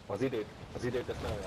positive test na lang.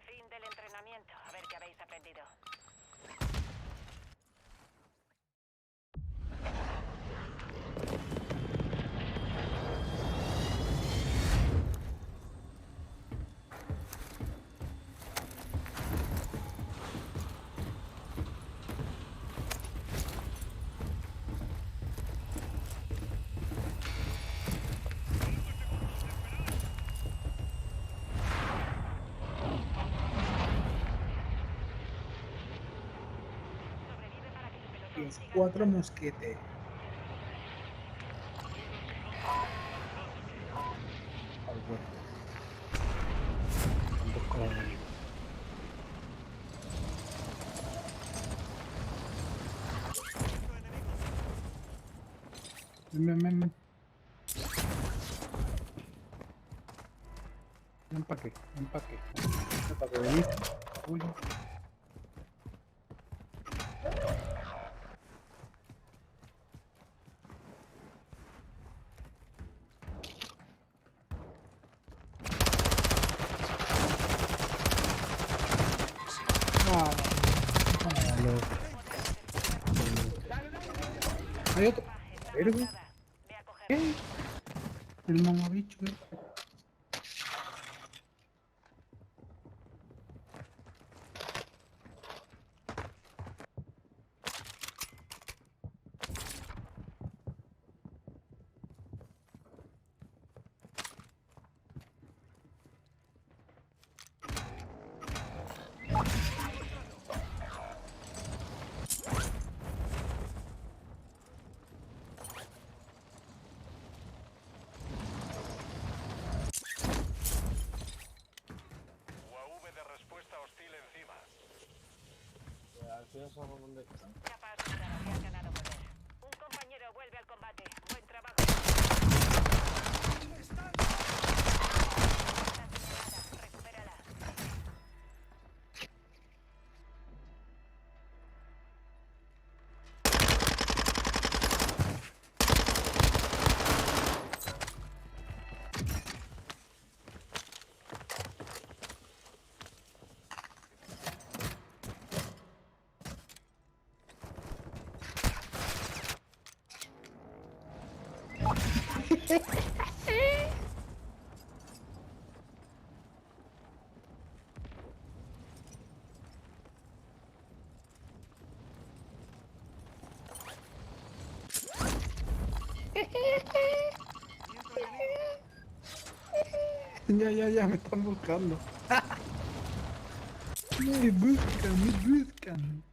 Fin del entrenamiento. A ver qué habéis aprendido. Sobrevive para que tu pelotón Los siga 4 luchando. mosquetes. Al huerto. Vamos con el enemigo. Ven, ven, ven. Ven pa' qué, ven pa' qué. Ven pa' que veniste. Uy. Ah, malo. Hay otro. Baja, está Verga. marcada. Ve a cogerlo. ¿Qué? El mamabicho, UAV de respuesta hostil encima. Al final sabemos dónde están. Capa asegurada. Te has ganado poder. Un compañero vuelve al combate. Buen trabajo. Está asegurada. Recupérala. Ya, me están buscando. Me buscan.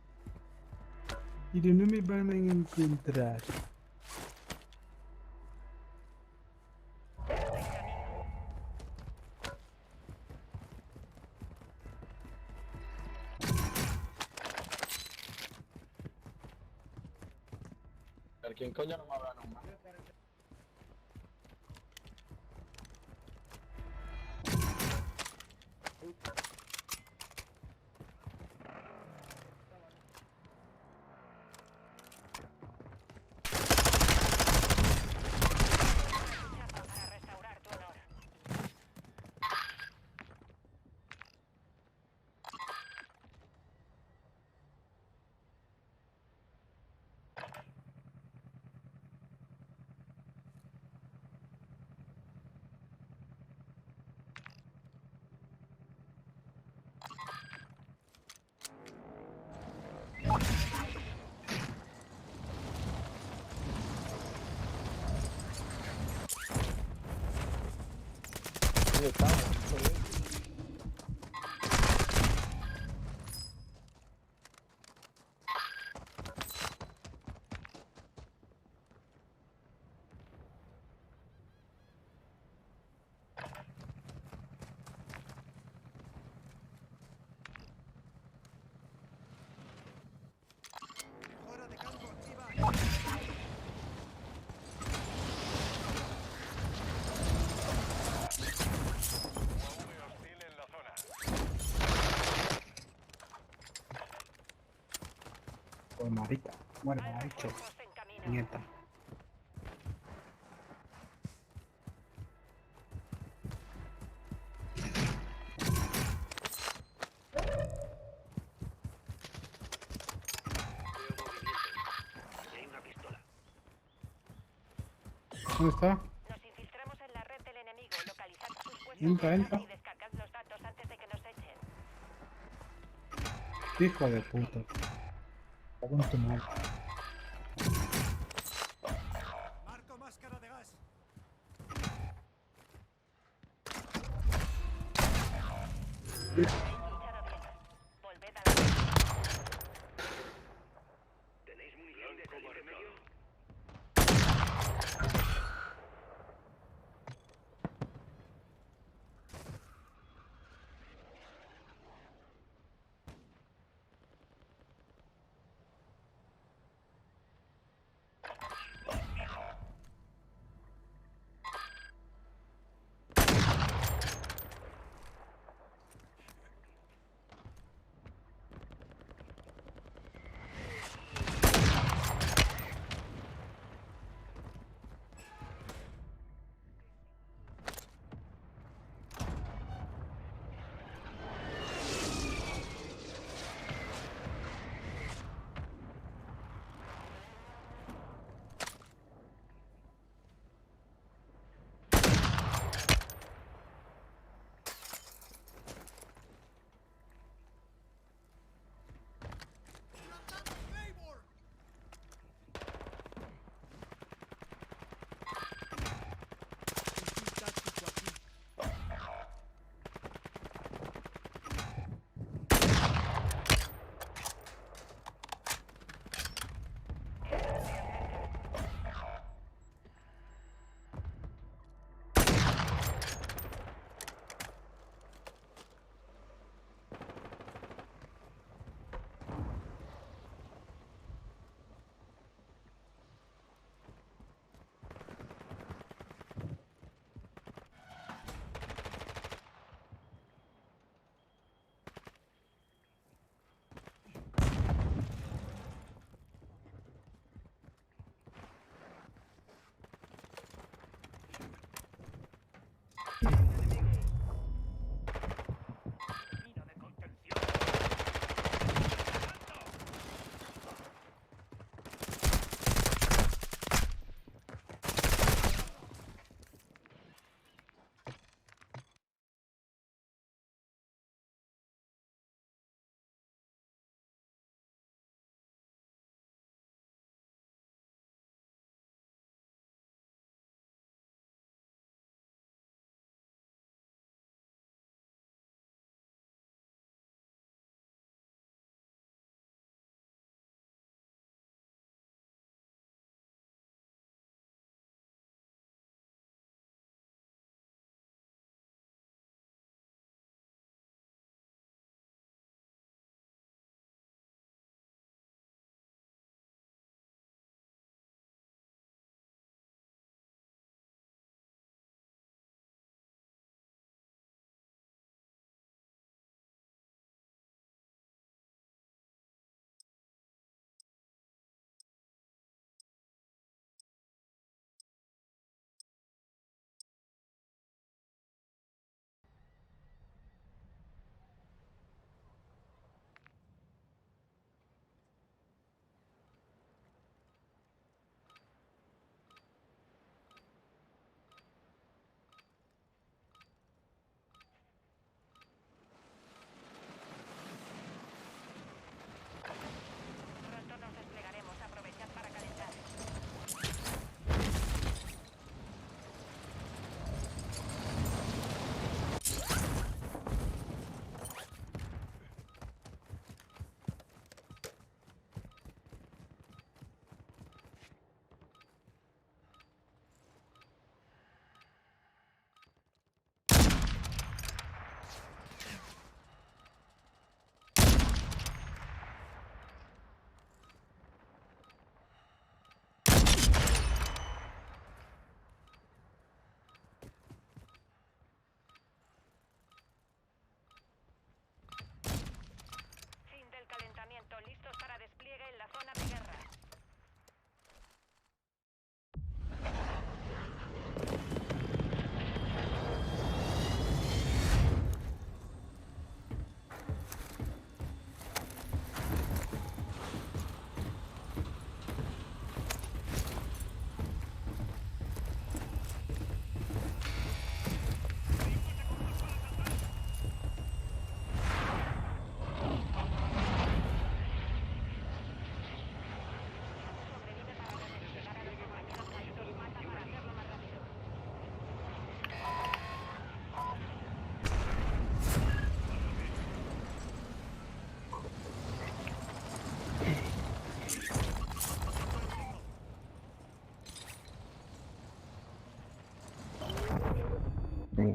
Pero no me van a encontrar. Buen camino. A ver, ¿quién coño no me habla nomás? Chapa para restaurar tu honor. ¿Dónde estamos? marica. Bueno, Hay ha dicho. refuerzos en camino. Nieta. ¿Dónde está? Nos infiltramos en la red del enemigo. Localizad sus puestos Entra, de entra. base y descargad los datos antes de que nos echen. Hijo de puta. Está con tu madre. Marco máscara de gas. Luchado bien. Volved a la red. ¿Tenéis munición de calibre medio?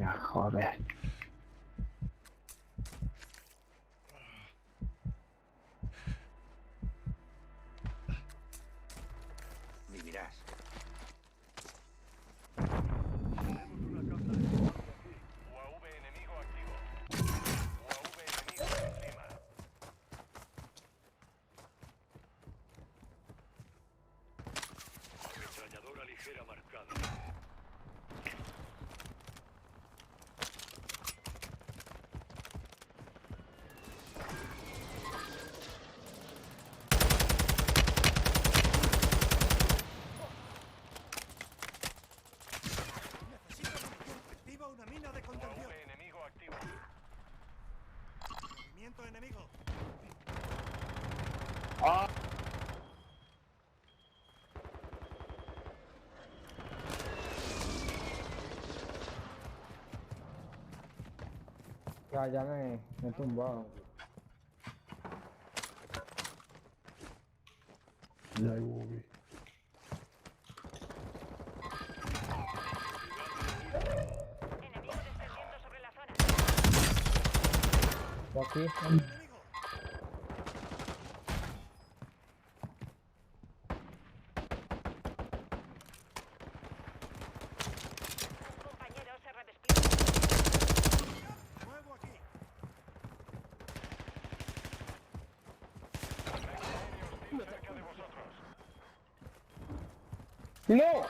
Venga, joder. Vivirás. UAV enemigo activo. UAV enemigo encima. Ametralladora ligera marcada. Necesito munición. Activa una mina de contención. UAV enemigo activo. Movimiento enemigo. ¡Ah! Ya me he tumbado. Ya hay UV. Enemigo descendiendo sobre la zona. ¿O aquí? Enemigo. Un compañero se redespliega. Nuevo aquí. Cerca de vosotros. ¡No!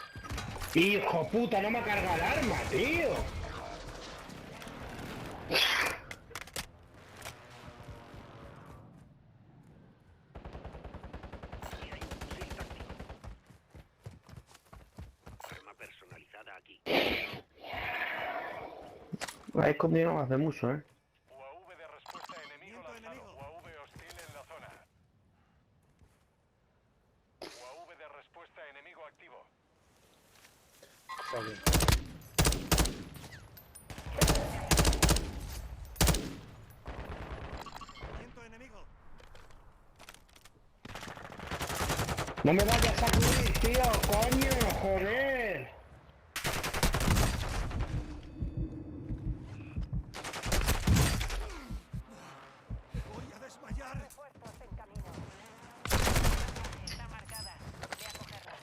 ¡Hijo puta! ¡No me ha cargado el arma, tío! Arma personalizada aquí. La he escondido hace mucho, ¿eh? UAV de respuesta enemigo Movimiento lanzado. enemigo. UAV hostil en la zona. UAV de respuesta enemigo activo. Está bien. Movimiento enemigo. ¡No me vayas a cubrir, tío! ¡Coño! ¡Joder! Voy a desmayar. Refuerzos en camino. Está marcada. Ve a cogerla.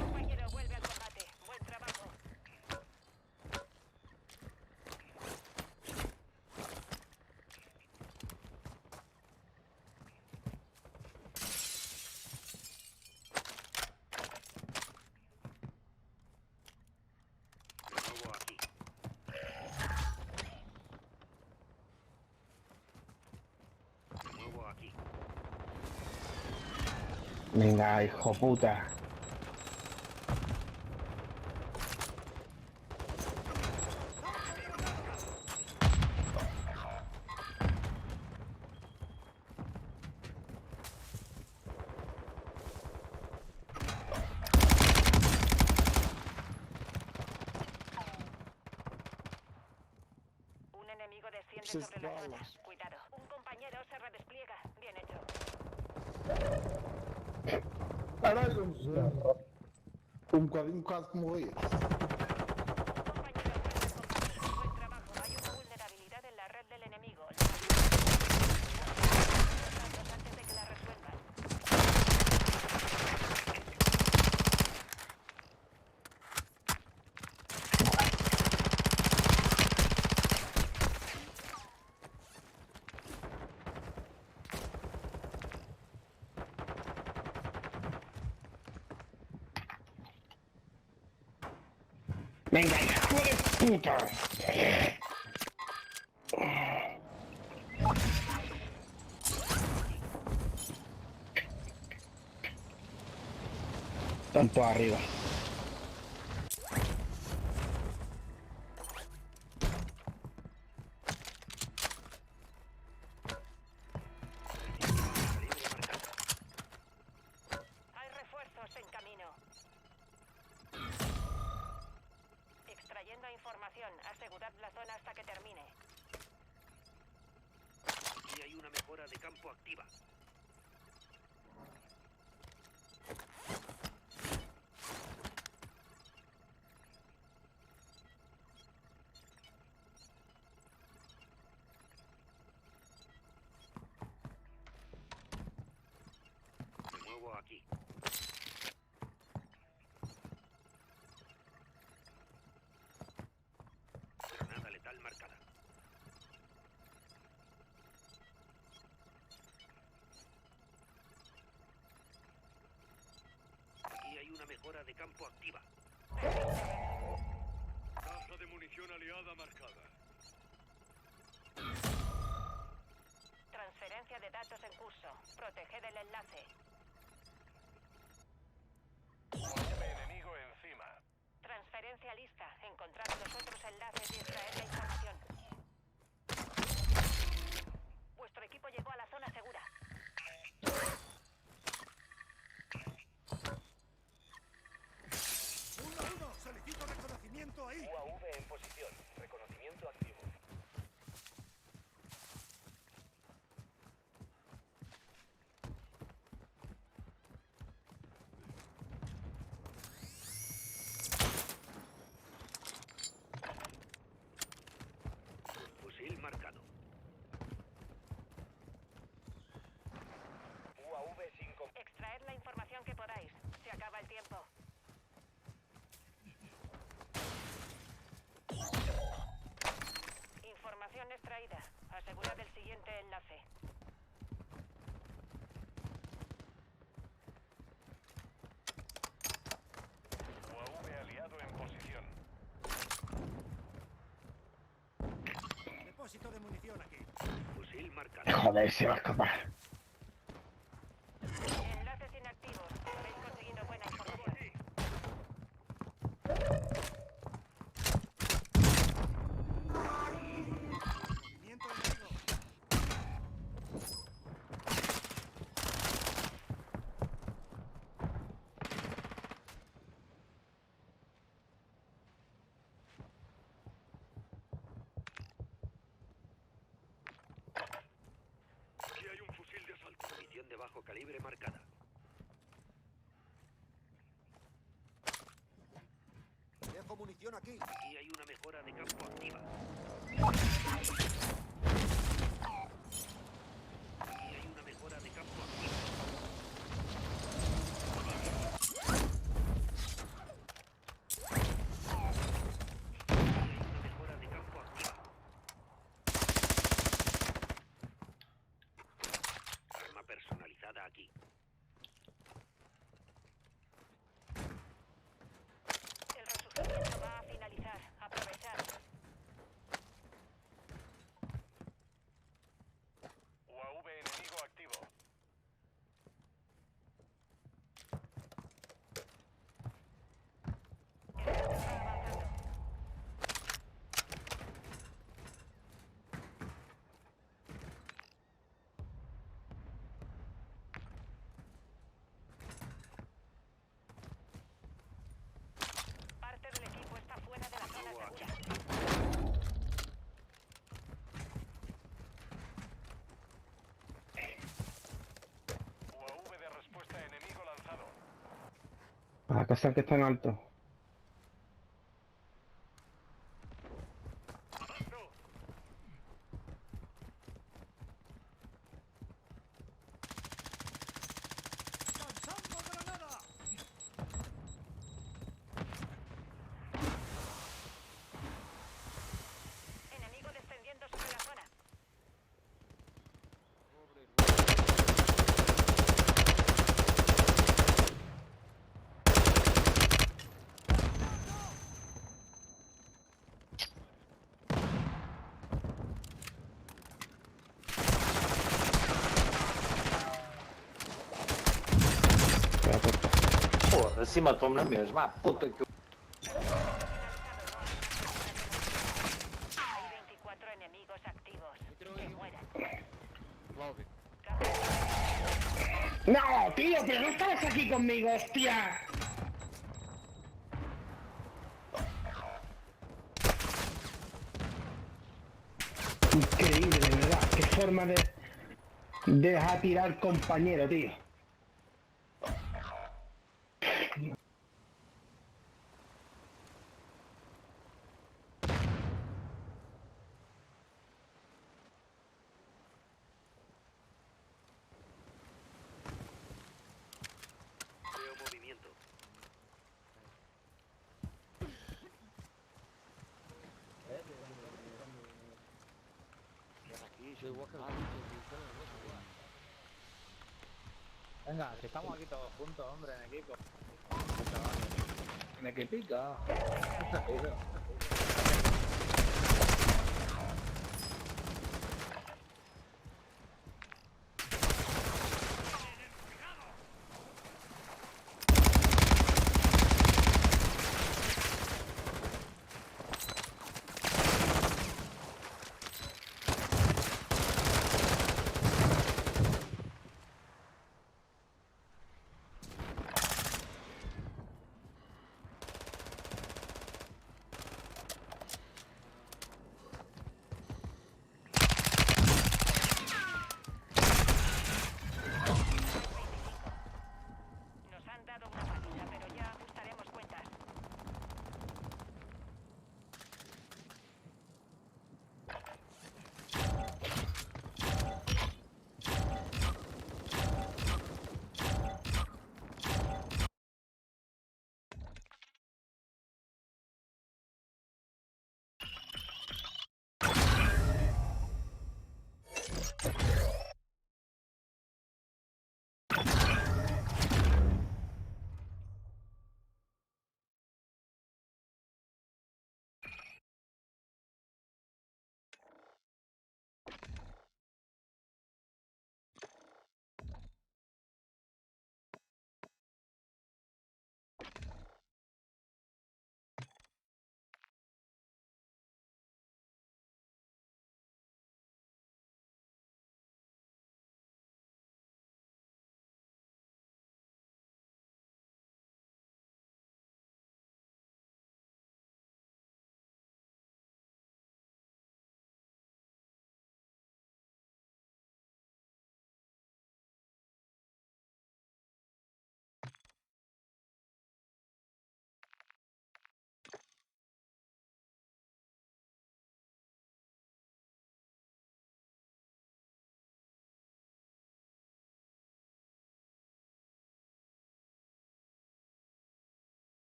Compañero, vuelve al combate. Buen trabajo. Nuevo aquí. Nuevo aquí. Venga, hijo puta. Un enemigo desciende Sus sobre la zona. balas. Cuidado. Un compañero se redespliega. Bien hecho. Caralho, um bocado como esse. Un compañero vuelve al combate. Buen trabajo. Hay una vulnerabilidad en la red del enemigo. Antes de que la resuelvan. Venga, hijo de puta. Tanto arriba. Asegurad la zona hasta que termine. Aquí hay una mejora de campo activa. Me muevo aquí. Granada letal marcada. Aquí hay una mejora de campo activa. Caja de munición aliada marcada. Transferencia de datos en curso. Proteged el enlace. UAV enemigo encima. Transferencia lista. Encontrad los otros enlaces y extraed la información. Vuestro equipo llegó a la zona segura. 1-1, solicito reconocimiento ahí. UAV en posición. Reconocimiento activo. Fusil marcado. UAV sin Extraed la información que podáis. Se acaba el tiempo. Información extraída. Asegurad el siguiente enlace. UAV aliado en posición. Depósito de munición aquí. Fusil marcado. Joder, se va a escapar. Enlaces inactivos. Habéis conseguido buena información. Movimiento enemigo. Aquí hay un fusil de asalto. Munición de bajo calibre marcada. Dejo munición aquí. Aquí hay una mejora de campo activa. Aquí hay una mejora de campo activa. Aquí hay una mejora de campo activa. Arma personalizada aquí. El resurgimiento va a finalizar. Aprovechad. UAV enemigo activo. El resto está avanzando. Parte del equipo está fuera de la zona Nuevo aquí. segura. UAV de respuesta enemigo lanzado. A la casa que está en alto. ¡Lanzando granada! Enemigo descendiendo sobre la zona. Porra, se matou-me na mesma. Ah, puta que. Hay 24 enemigos activos. Que mueran. ¡No, tío! ¡Pero no estabas aquí conmigo, hostia! Increíble, de verdad. Qué forma de dejar tirar al compañero, tío. Veo movimiento. Venga, que estamos aquí todos juntos, hombre, en equipo. Chavales. En equipica. Nos han dado una paliza, pero ya ajustaremos cuentas.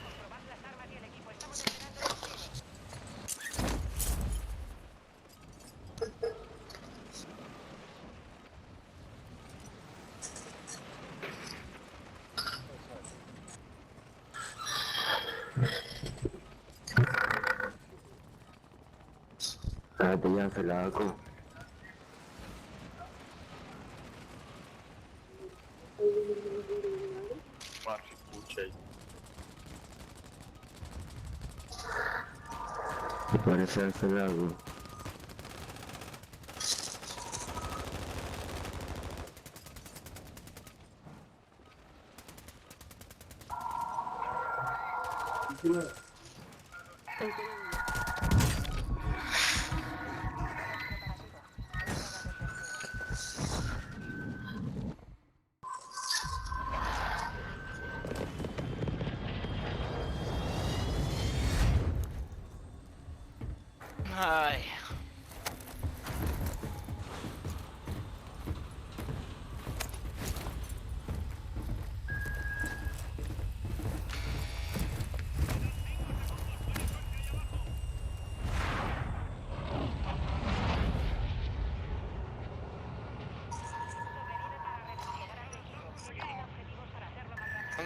Comprobad las armas y el equipo. Estamos esperando el objetivo. Ah, te ya se la hago. Marci, escuché. Parece el lago. Ay.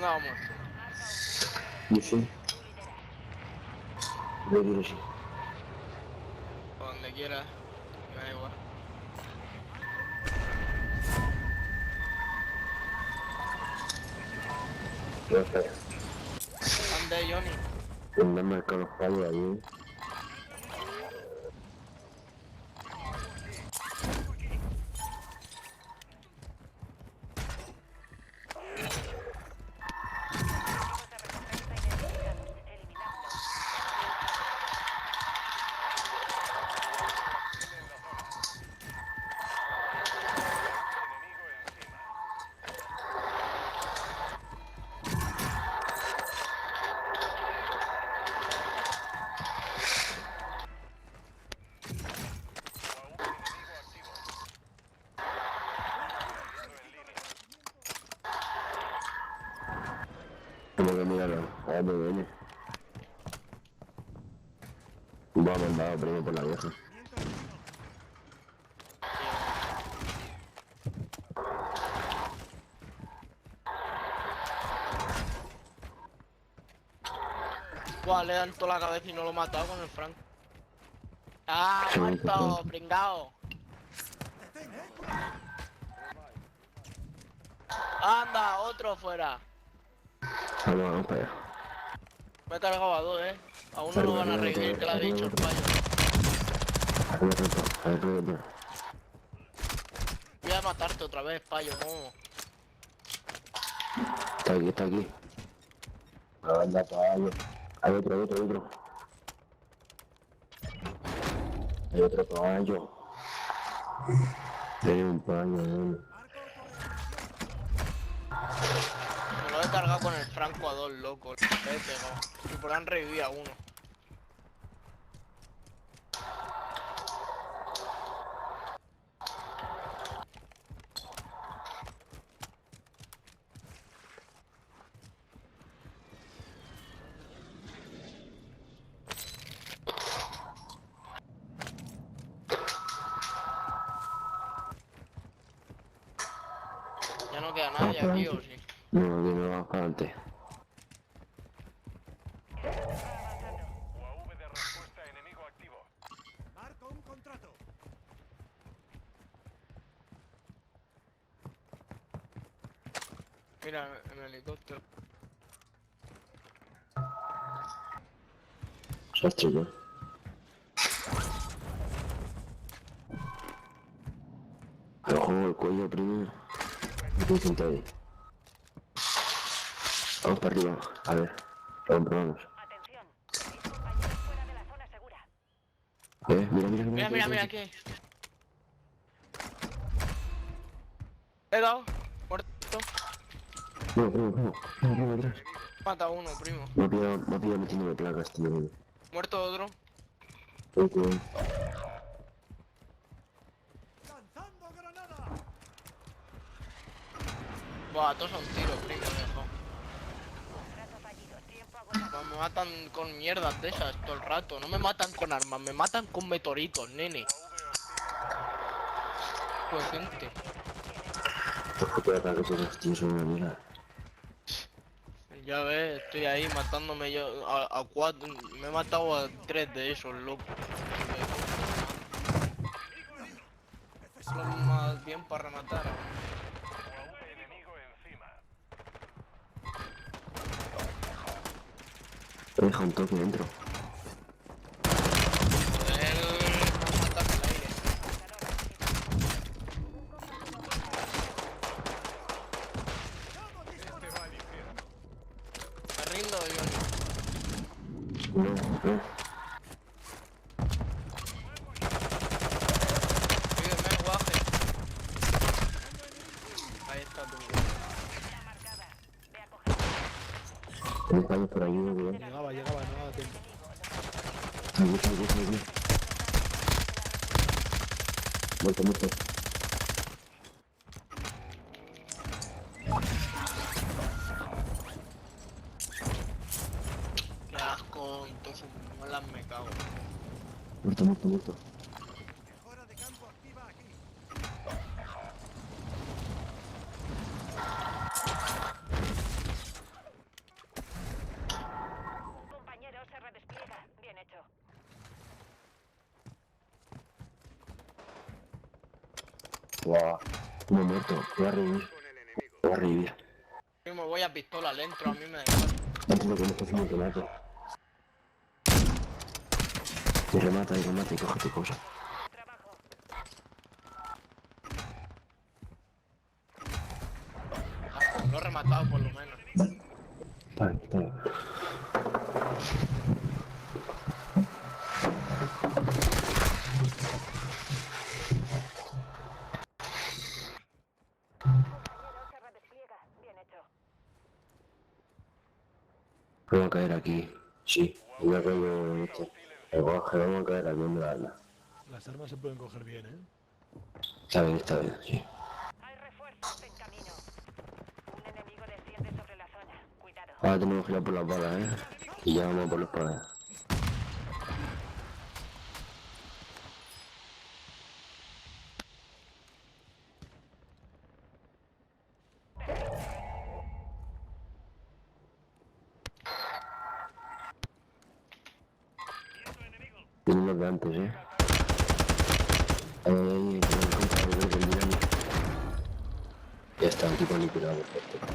¿Dónde vamos? Yo sí. Yo quiero sí. Por donde quieras. Me da igual. No sé. ¿Dónde, Johnny? Me han marcado los palos ahí. Tengo que mirarlo. A ver dónde viene. Va mandado primero por la vieja. Buah, le dan toda la cabeza y no lo he matado con el Frank. ¡Ah, Sí, muerto! sí. ¡Pringao! ¡Anda! ¡Otro fuera! Vamos para allá. Me he cargado a dos, A uno lo van a revivir, que le ha dicho el payo. A ver, roto. Voy a matarte otra vez, payo, ¿cómo? Está aquí, está aquí. Anda, payo. Hay otro. Hay otro caballo. Hay un payo, Me lo he cargado con el Franco a dos, loco. Le he pegado. Y por han revivido a uno. Ya no queda nadie aquí, ¿o sí? No, aquí no va para adelante. UAV de respuesta enemigo activo. Marco un contrato. Mira, en el helicóptero. Se ha estrellado. Al juego el cuello primero. Aquí sentado ahí. Vamos para arriba. A ver. Lo comprobamos. Atención, mis compañeros fuera de la zona segura. Mira, aquí. He dado. Muerto. No, atrás. Mata a uno, primo. Me ha pillado metiéndome placas, tío. Muerto otro. ¡Lanzando granada! Buah, todos son tiros, primo, viejo. Trato fallido, tiempo agotado. Me matan con mierdas de esas todo el rato. No me matan con armas, me matan con meteoritos, nene. Pues gente. Ojo, te ataques esos tíos son una mierda. Ya ves, estoy ahí matándome yo a cuatro. Me he matado a 3 de esos, loco. Lo más bien para rematar. UAV enemigo encima. He dejado un toque dentro. Me rindo, Johnny. No. Pídeme, guaje. Ahí está tu Zona marcada. Ve a coger. Tenéis palos por aquí, ¿no? Llegaba, no daba tiempo. Aquí. Muerto. Qué asco, entonces me cago. Muerto. Mejora de campo activa aquí. Guau. No he muerto. Voy a revivir. Voy a revivir. Yo me voy a pistola, le entro, a mí me da igual. Antes de que me estés haciendo te mato. Y remata y coge tu cosa. Trabajo. Lo he rematado por lo menos. Vale, está bien. Compañero, se redespliega. Bien hecho. Vamos a caer aquí. Sí, me acuerdo de esto. El coge, vamos a caer aquí en la arma. Las armas se pueden coger bien, ¿eh? Está bien, sí. Hay refuerzos en camino. Un enemigo desciende sobre la zona. Cuidado. Ahora tenemos que ir a por las balas, Y ya vamos a por los balas. Tienen los de antes, Ahí, ya está, un tipo liquidado, perfecto.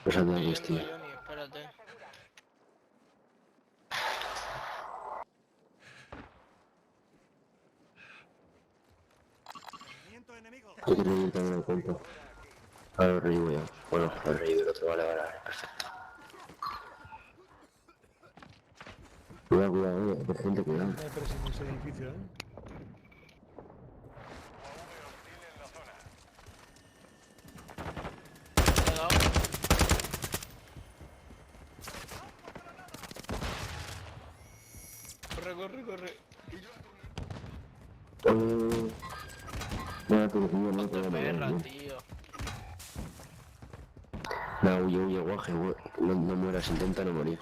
Pues anda, Estoy pues, tío. yendo, Johnny, espérate. Hay que reír también el cuento. Ahora lo reíbo ya. Bueno, lo reíbo el otro, vale, perfecto. Cuidado, hay gente, cuidado. No hay presión en ese edificio, ¿eh? Le he dado. Corre. Nada, pero tío, no Hijo te de voy a perra, matar, tío. No, huye, guaje, no mueras, intenta no morir.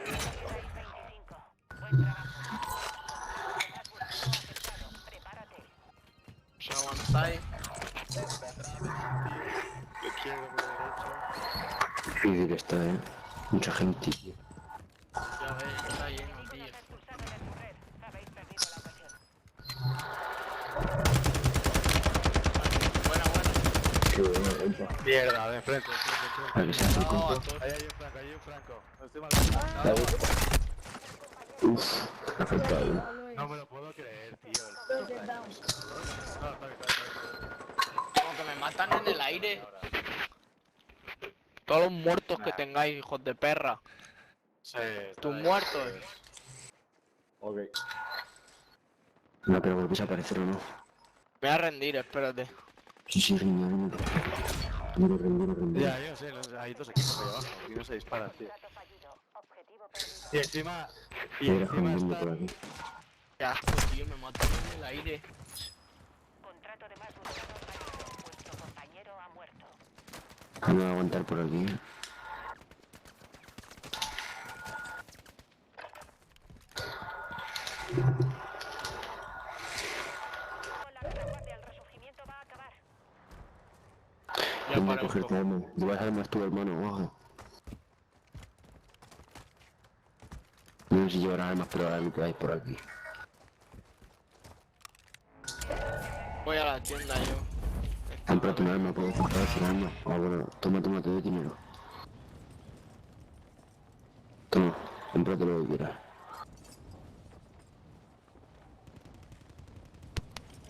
25. Buen trabajo. Tendrás gusano afectado. Prepárate. Si avanzáis. Difícil está, Mucha gente. Ya ves, está lleno, Enemigo tío. nos ha expulsado de su red. Habéis perdido la ocasión. Buena. Qué buena compa. Mierda, de frente. A que se hace el No, compa. a todos. Ahí hay un Franco. No estoy mal. Uf, me ha afectado, No me lo puedo creer, tío. No, está bien. Como que me matan en el aire. Todos los muertos que tengáis, hijos de perra. Sí, Tus muertos. Ok. No, pero volvéis a aparecer o no. Me voy a rendir, espérate. Sí, rinde. Rinde. Ya, yo sé, hay dos equipos ahí abajo y no se disparan, tío. Contrato fallido. Objetivo perdido. Y encima Voy a ir escondiendo por están... aquí. Qué asco, tío, me matan en el aire. Contrato de más gusano fallido. Vuestro compañero ha muerto. Me voy a aguantar por aquí, Con la retaguardia, el resurgimiento va a acabar. Ya Venga, para un cogerte poco. armas. Llevas armas tú, hermano, guaje. No sé si llevarás armas, pero ahora lo que hay por aquí. Voy a la tienda yo. Cómprate un arma, puedes comprar sin arma. Ah, bueno, toma, te doy dinero. Toma, cómprate lo que quieras.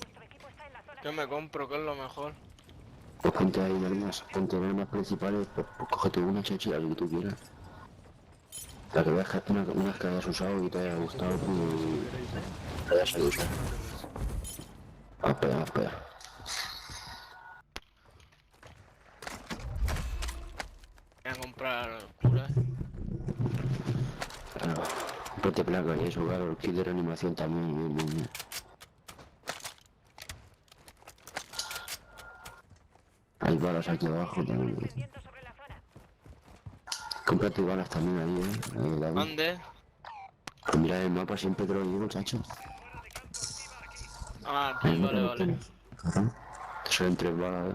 Vuestro equipo está en la zona. ¿Qué me compro? ¿Qué es lo mejor? Pues ponte ahí ponte en armas principales, pues cógete una chachi, la que tú quieras. La que veas que unas que hayas usado y te haya gustado y te haya salido usar. Espera. Voy a comprar curas. Claro, ponte placa y eso, claro, el kit de reanimación también, bien. Hay balas aquí abajo también. Descendiendo sobre la zona. Cómprate balas también ahí, David. ¿Dónde? Pues mira el mapa, siempre te lo digo, chacho. Ah, El aquí, mapa lo vale. tienes. Claro. Te salen 3 balas,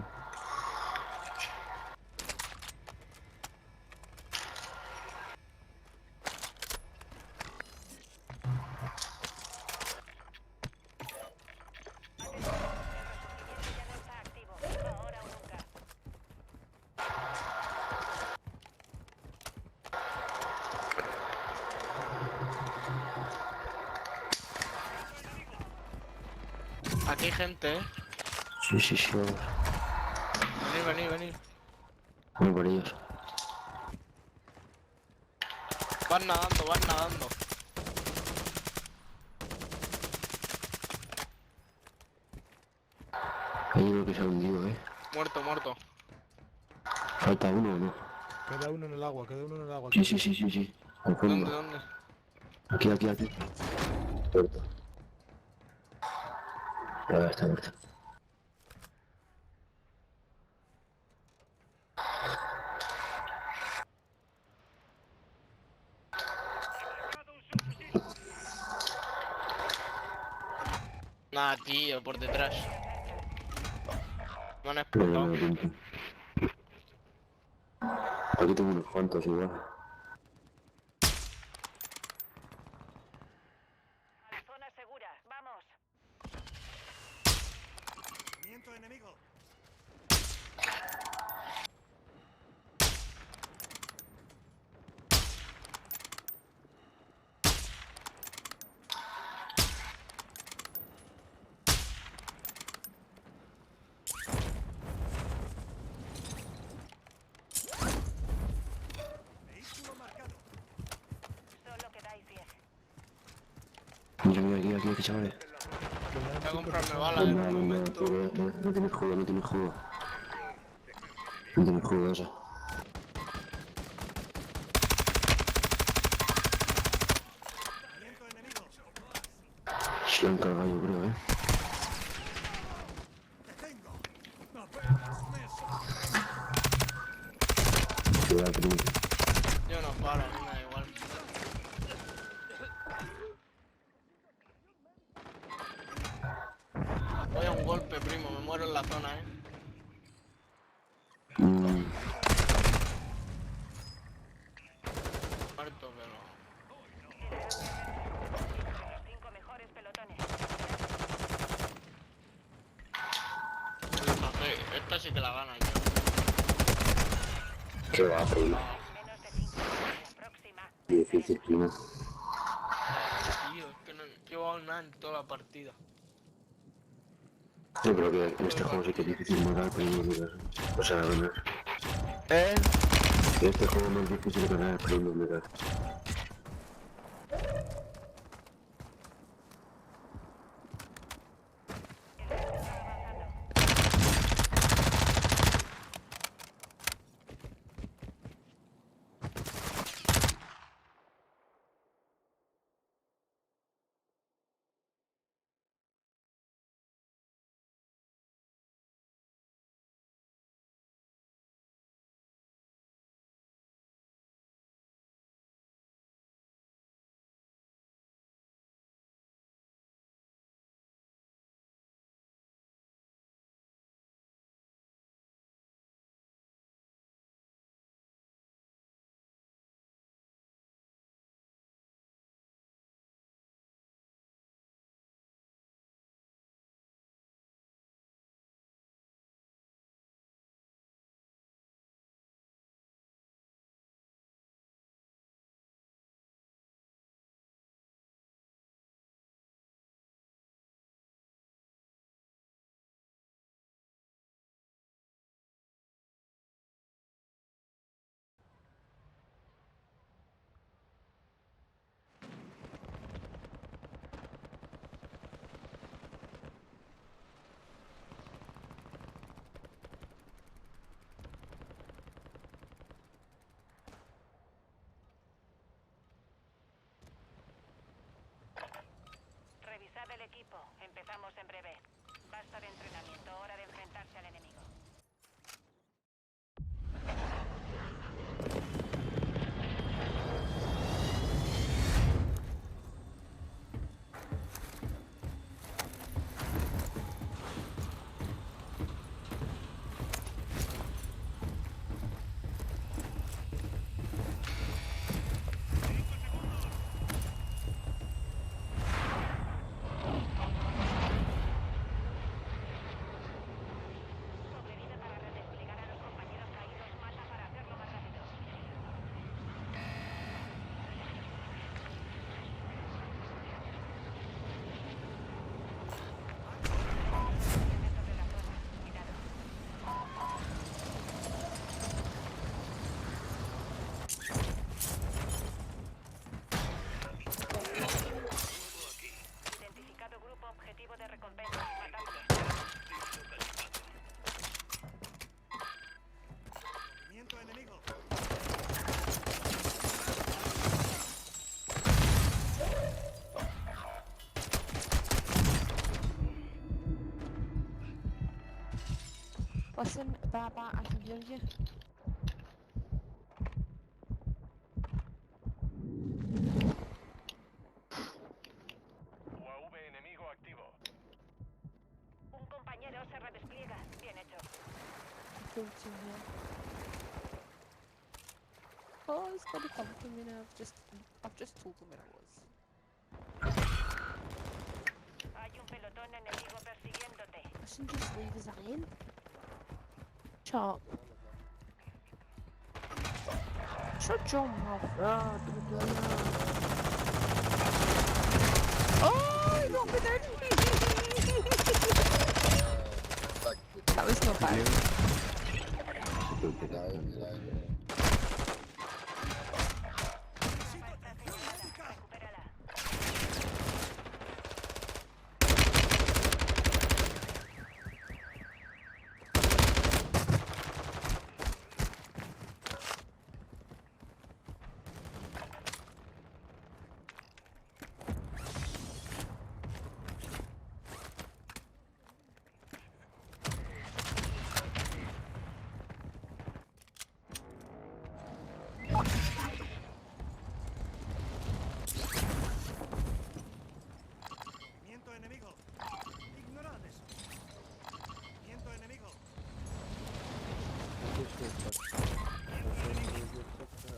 Aquí hay gente, Sí, sí, sí, vamos. Venid. Voy por ellos. Van nadando. Hay uno que se ha hundido, Muerto. ¿Falta uno o no? Queda uno en el agua, Sí. Al fondo. ¿Dónde? Aquí. Muerto. Ya está muerto. Nada, tío, por detrás. Me han No, explotado. no, no. Aquí tengo unos cuantos igual. Zona segura. Vamos. ¡Miento enemigo! Vehículo marcado. Solo quedáis 10. Mira, aquí, chavales. Voy a comprarme balas No, en no, un no, momento. no tiene juego. No tiene juego eso. ¡Miento enemigo! Se lo han cargado, yo creo, ¡Te tengo! ¡Apenas me Cuidado, primo. Yo no paro, a mí me da igual. Voy a un golpe, primo, me muero en la zona, Muerto, pero... 5 mejores pelotones. Esta sí que la gana, tío. Qué va, primo. Menos de 5. La próxima. Difícil, primo. Tío, es que no he llevado nada en toda la partida. Yo creo que en este juego sí que es difícil matar, primo, mira. O sea, ganar. En este juego no es difícil ganar, primo, mira. Revisad el equipo. Empezamos en breve. Basta de entrenamiento. Hora de enfrentarse al enemigo. personne. Bah, attends, viens. UAV enemigo activo. Un compañero se redespliega. Bien hecho. Built in here. Oh, he's got a compliment. I've just told him where I was. Hay un pelotón enemigo persiguiéndote. I shouldn't just leave his eye in. Shut. Shut your mouth. Oh, he got me there. That was not bad. Recupérala. Viento enemigo. Ignorad eso. Viento enemigo.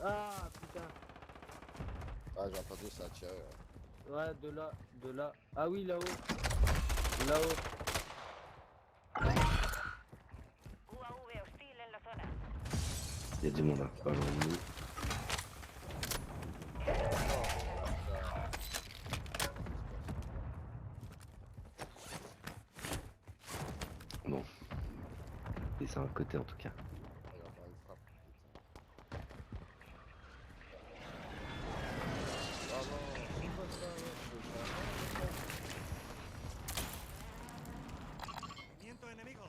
Ah putain. Ah, j'ai entendu ça tirer. Ouais, de là. Ah oui, là-haut. Là-haut. UAV hostil en la zona. Il y a du monde là, pas loin de nous. Bon. Et c'est un côté en tout cas. Il va faire une frappe. Ah non, c'est pas ça, Viento enemigo.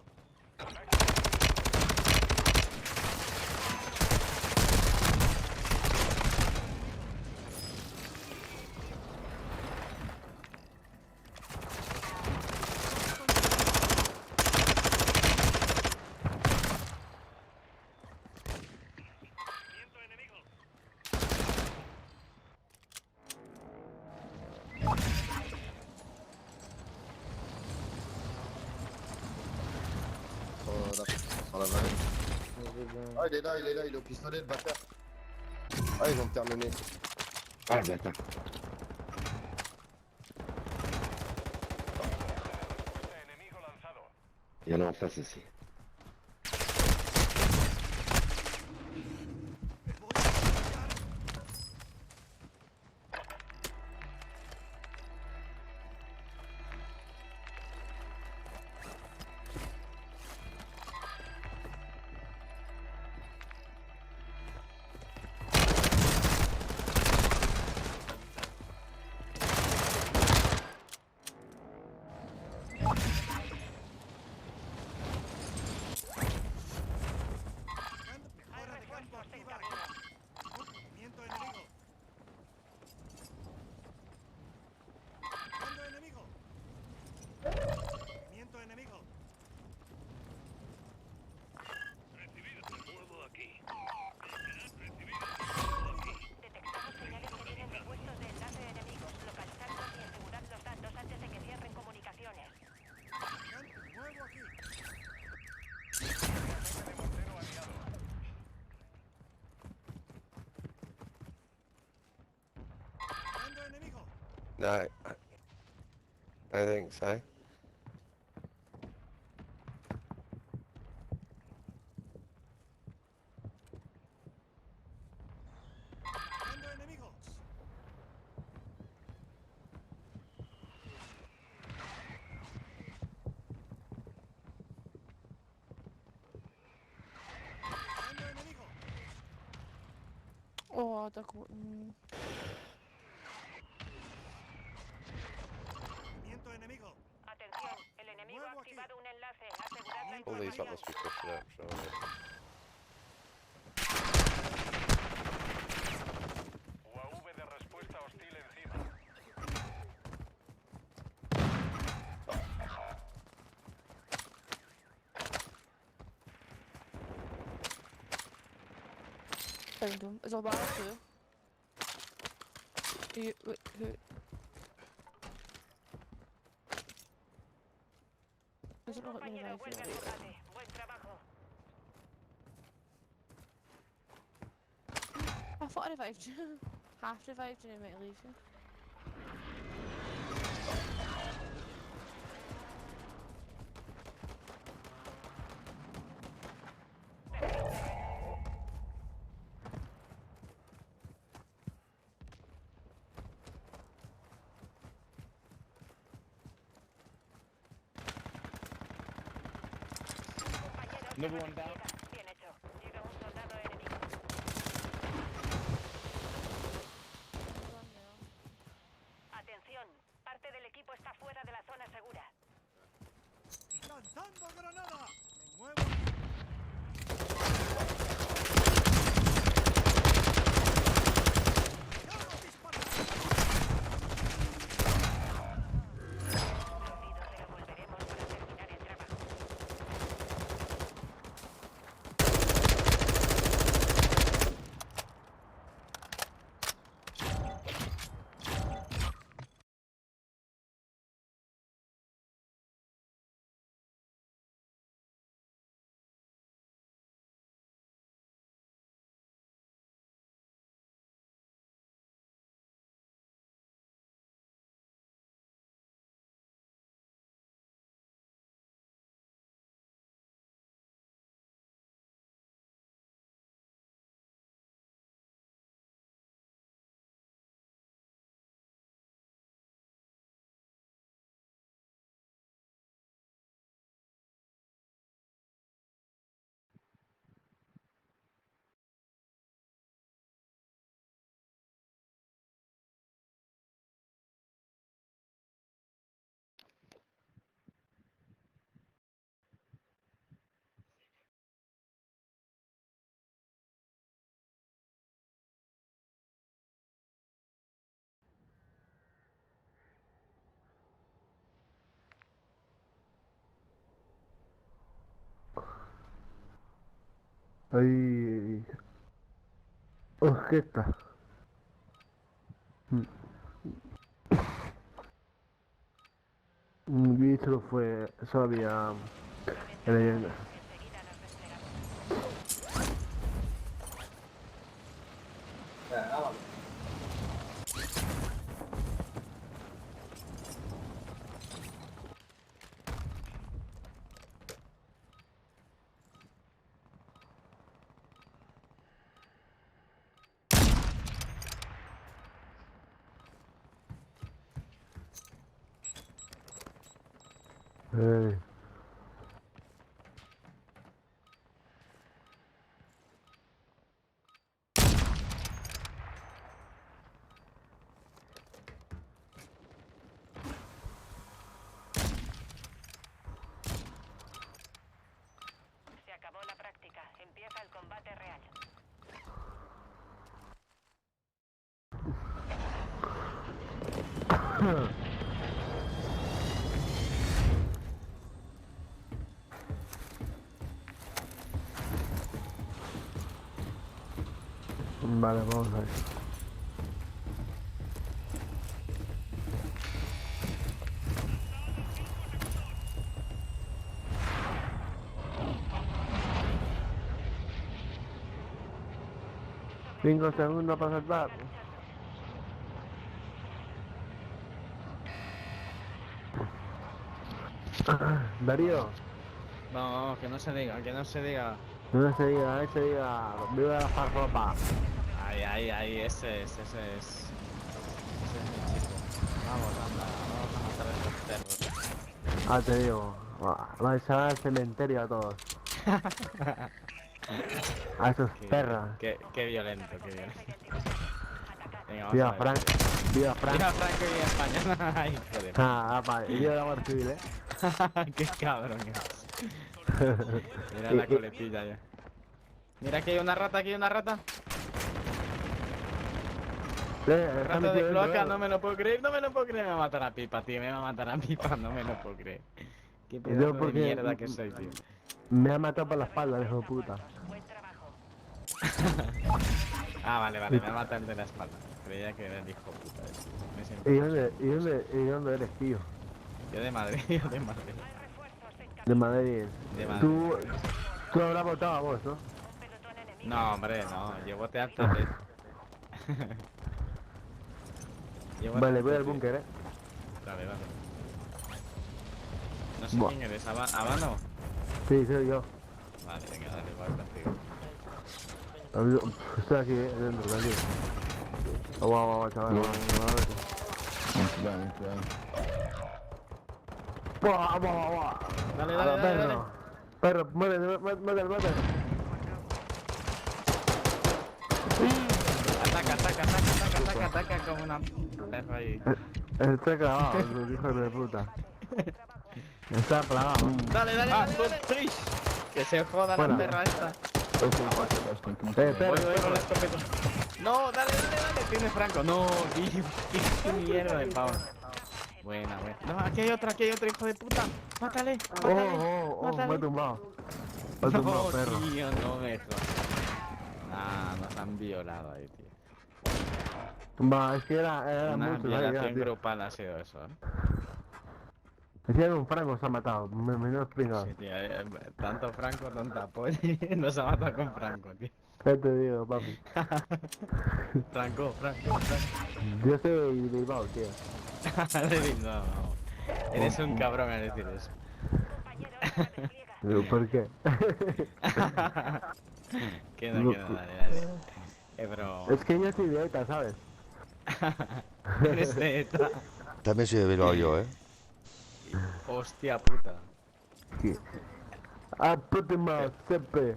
Viento enemigo. Sur la vague. Ah, il est là, il est au pistolet, le bâtard. Ah, ils vont me terminer. Ah le bâtard. Respuesta enemigo lanzado. Il y en a en face aussi. Hay refuerzos en camino. Viento enemigo. Viento enemigo. Viento enemigo. Detectamos señales que vienen de puestos de enlace enemigos. Localizadlos y asegurad los datos antes de que cierren comunicaciones. Nuevo aquí. Ataque de mortero aliado. Viento enemigo. No, I think so. Viento enemigo. Viento enemigo. Oh, d'accord. Viento enemigo. Atención, el enemigo ha Nuevo aquí. activado un enlace. Asegurad la Viento All these información. lot must be pushing up, surely. UAV de respuesta hostil encima. found him. Is all bad too? You, wait, who? Doesn't look like me Compañero, alive vuelve al yet. combate. Buen trabajo. I thought I revived you. Half revived and I might leave you. Compañeros, No se hubo un down. repliega. Bien hecho. Llega un soldado enemigo. Atención. Parte del equipo está fuera de la zona segura. ¡Lanzando granada! ¡Me muevo! Rápido, pero volveremos para terminar el trabajo. Ahí. Orquesta. Vi solo fue. Solo había. Leyenda. Enseguida nos desplegamos. Eh. Se acabó la práctica. Empieza el combate real. Vale, vamos a ver. Cinco segundos para saltar. Darío, Vamos, que no se diga, que no se diga. no se diga, se diga, viva la farropa. Ahí, ese es mi chico. Vamos, anda, vamos a matar a esos perros. Ah, te digo, vais a al cementerio a todos. A esos perras. Qué violento, qué violento. Venga, vamos Viva a ver. Frank, viva Frank. Viva Franco y viva España. Ay, joder. Vale, y viva la Guardia Civil, Qué cabrón es. Mira la coletilla ya. Mira, aquí hay una rata, aquí hay una rata. Rata de cloaca, no me lo puedo creer, me va a matar a Pipa, tío, me va a matar a Pipa, no me lo puedo creer. Qué pedazo de mierda que soy, tío. Me ha matado por la espalda, hijo de puta. Buen trabajo. Ah, vale, vale, me ha matado el de la espalda. Creía que era el hijo puta ese. Me siento ¿Y dónde eres, tío? Yo de Madrid, yo de Madrid. De Madrid. De Madrid. Tú habrás votado a vos, ¿no? No, hombre, no. Yo voté al tapete. Vale, voy al búnker, Vale, vale. No sé Buah. quién eres, ¿Habano? Sí, soy yo. Vale, venga, dale, voy contigo. Estoy aquí, dentro, tranquilo. Agua, chaval. Agua. Dale, dale, dale, dale. Perro, muévete. Ataca como una perra ahí. Está clavado, hijo de puta. Está clavado. Dale, dale, Ah, dale, dale. Que se joda Bueno. la perra esta. Perro, Voy con la escopeta. No, dale, tiene Franco. No, qué mierda de pavo. Buena. No, aquí hay otro, hijo de puta. Mátale. me he tumbado. Me he tumbado, No, perro. tío, no me jodas. Nah, nos han violado ahí, tío. Va, es que era Una mucho, violación tío. grupal ha sido eso, ¿eh? Es que un franco se ha matado, menos pringado. Sí, tío, tanto Franco, tanta polla. Nos ha matado con Franco, tío. ¿Qué te digo, papi? Franco. Yo soy de Bilbao, tío. No. Eres un cabrón al decir eso. Pero, ¿por qué? Queda, dale. Bro. Es que yo soy de ETA, ¿sabes? Eres de ETA. También soy de Bilbao yo, Hostia puta. Siempre.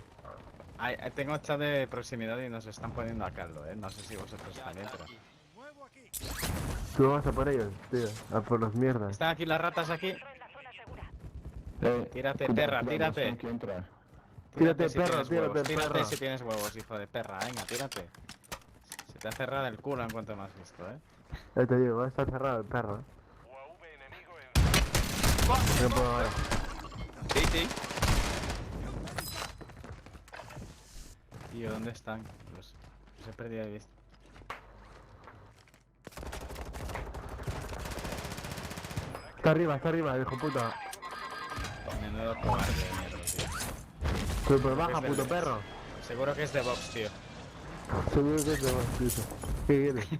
Tengo chat de proximidad y nos están poniendo a caldo, no sé si vosotros también, pero... Tú vas a por ellos, tío. A por los mierdas. Están aquí las ratas aquí. Tírate, perra, tírate. Tírate, si perro, tienes huevos, tírate, tírate perro. si tienes huevos, hijo de perra, venga, tírate. Se te ha cerrado el culo en cuanto me has visto, Ya te digo, está cerrado el perro, UAV enemigo en No puedo ahora. Sí. Tío, ¿dónde están? Los he perdido de vista. Está arriba, hijo puta. Menudo cobarde de mierda, tío. Super baja, Es de puto Vox. perro. Seguro que es de Vox, tío. Seguro que es de vos, tío. ¿Qué quieres? ¿Qué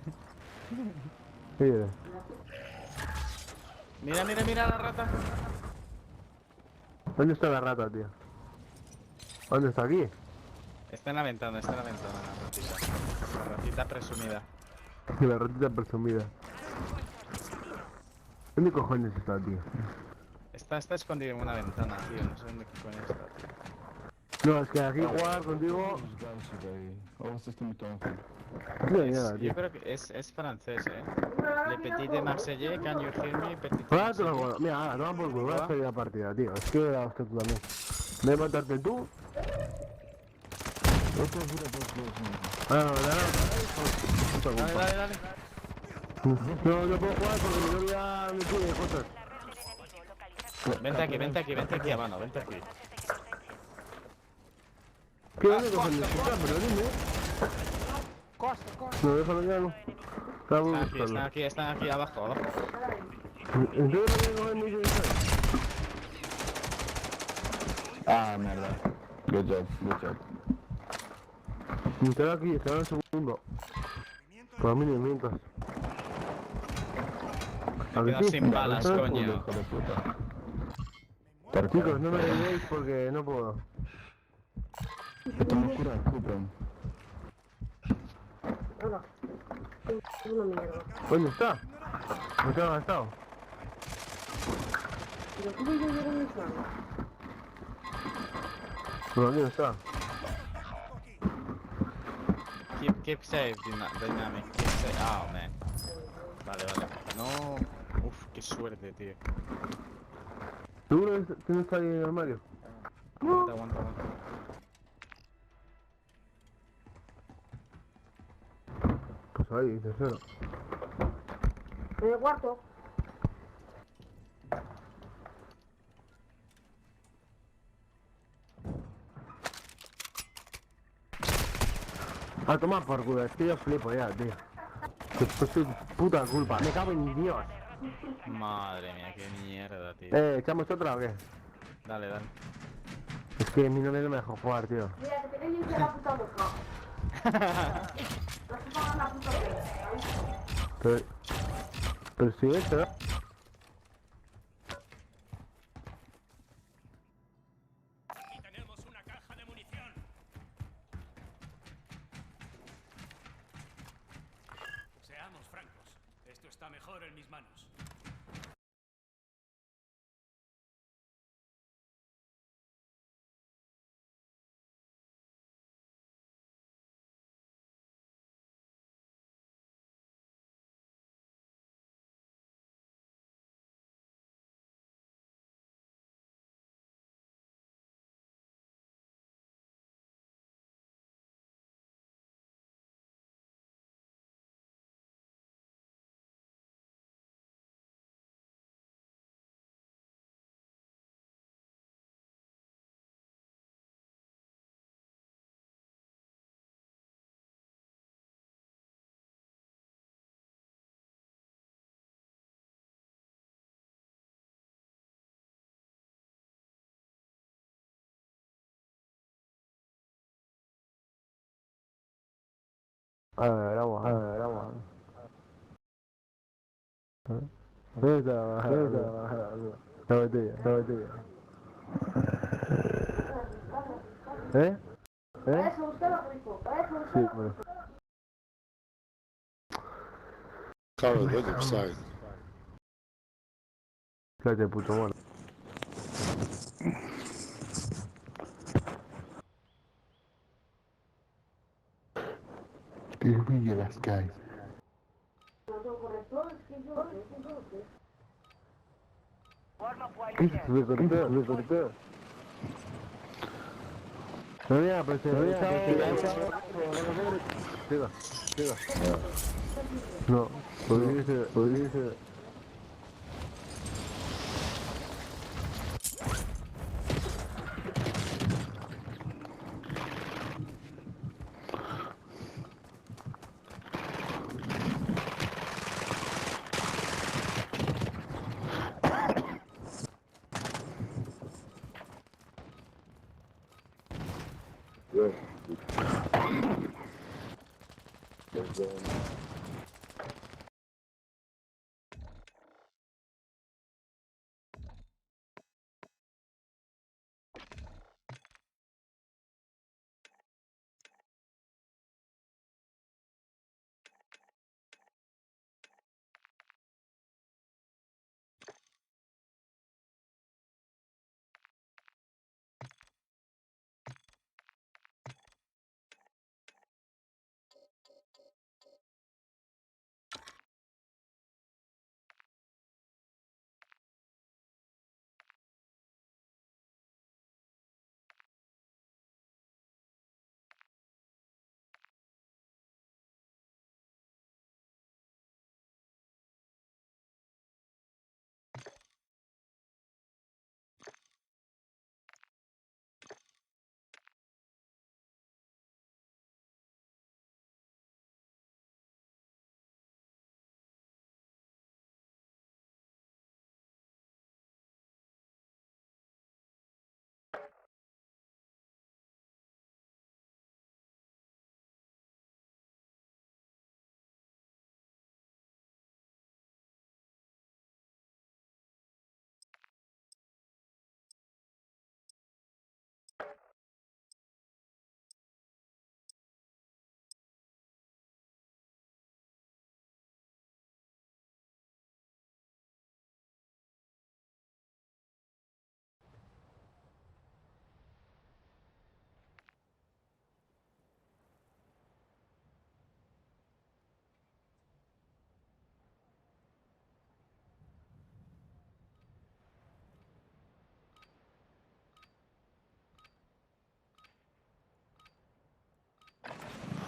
quieres? Mira la rata. ¿Dónde está la rata, tío? ¿Dónde está aquí? Está en la ventana, la ratita. La ratita presumida. La ratita presumida. ¿Dónde cojones está, tío? Está escondido en una ventana, tío. No sé dónde coño está, tío. No, es que aquí jugar contigo... Yo creo que es francés, Le petit de Marseille, can you hear me? Petit Ahora te lo juego. Mira, ahora, toma por culo, voy a ¿Va? salir la partida, tío. Es que la hostia tú también. ¿Me matarte tú? Ah, Dale. No puedo jugar porque mi novia me pide cosas. Vente aquí, Habano, vente aquí. ¿Qué dónde cojones está? Pero dime. No, déjalo ya, no. Están aquí abajo. Entonces no voy a coger mi división. Ah, mierda. Good job. Estaba aquí, estaba en el segundo. Para mí ni mientas. Me he quedado sin balas, coño. Chicos, no me ayudéis porque no puedo. Estamos curados, Cupran. ¿Dónde está? ¿No te ha gastado? ¿Pero dónde está? Keep safe, dynamic. Keep safe. Oh, man. Vale. No. Uf, qué suerte, tío. ¿Seguro que no está ahí en el armario? Aguanta. Pues ahí, tercero. En el cuarto. A tomar por culo, es que yo flipo ya, tío. Es tu puta culpa, me cago en Dios. Madre mía, qué mierda, tío. ¿Echamos otra o qué? Dale, dale. Es que mi novia no me dejó jugar, tío. Mira, que te queréis ir a la puta boca. No se pagan la puta boca. Pero sí, esto. Aquí tenemos una caja de munición. Seamos francos. Esto está mejor en mis manos. A ver, vamos, a ver, vamos. La botella, la botella. ¿Eh? ¿Eh? Eso, usted lo rico. Eso, Sí, usted lo bueno. Carl, look upside. Cállate, puto mono. Dios mío, las guys. Me cortó, me cortó. No voy a Siga, siga. No, podría ser.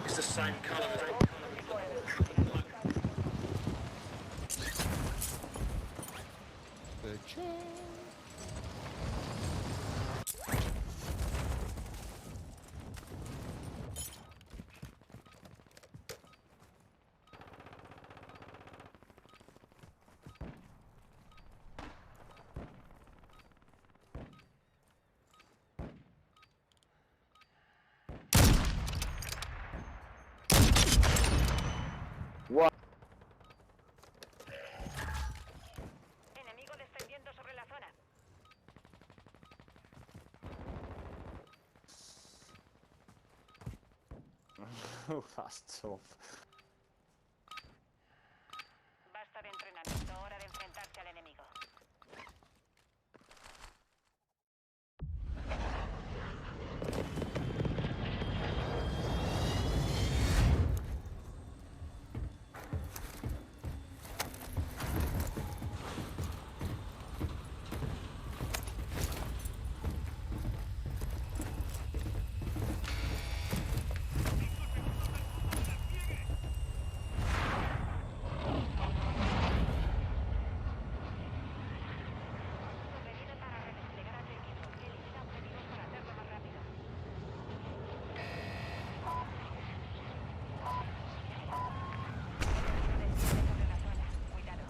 It's the same color as Fast off. Basta de entrenamiento, hora de enfrentarse al enemigo. Revive para redesplegar a tu equipo. Elimina objetivos para hacerlo más rápido. Desciende sobre la zona. Cuidado.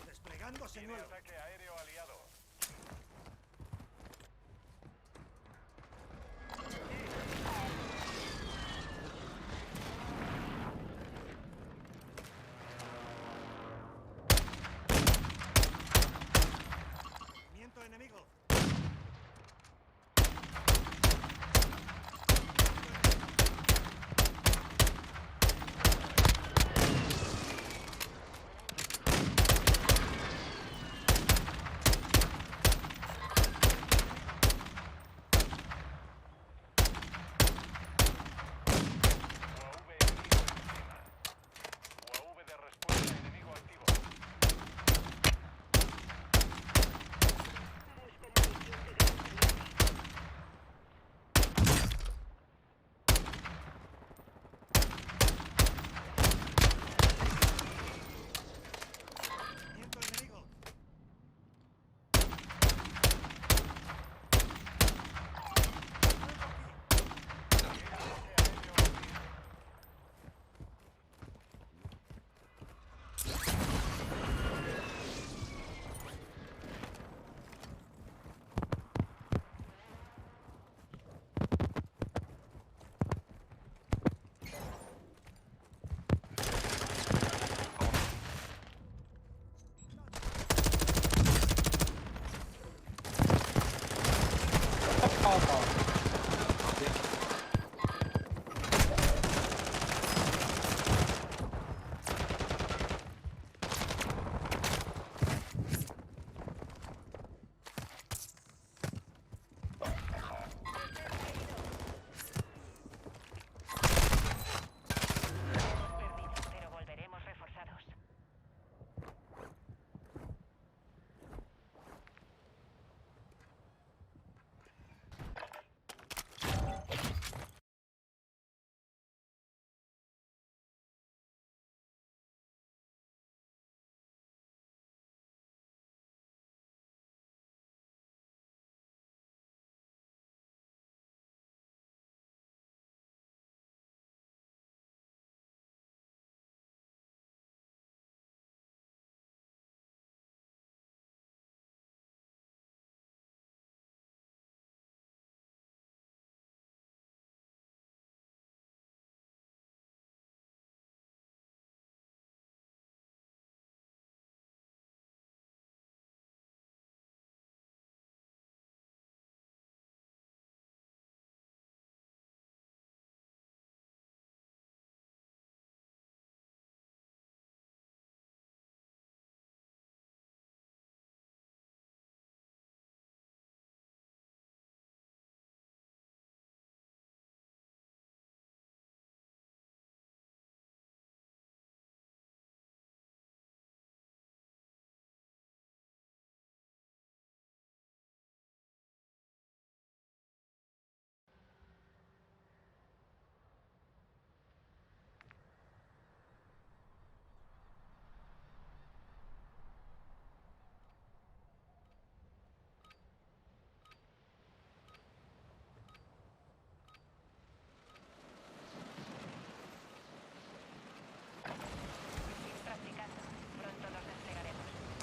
Desplegando Tiene señuelo. ataque aéreo aliado. Movimiento enemigo.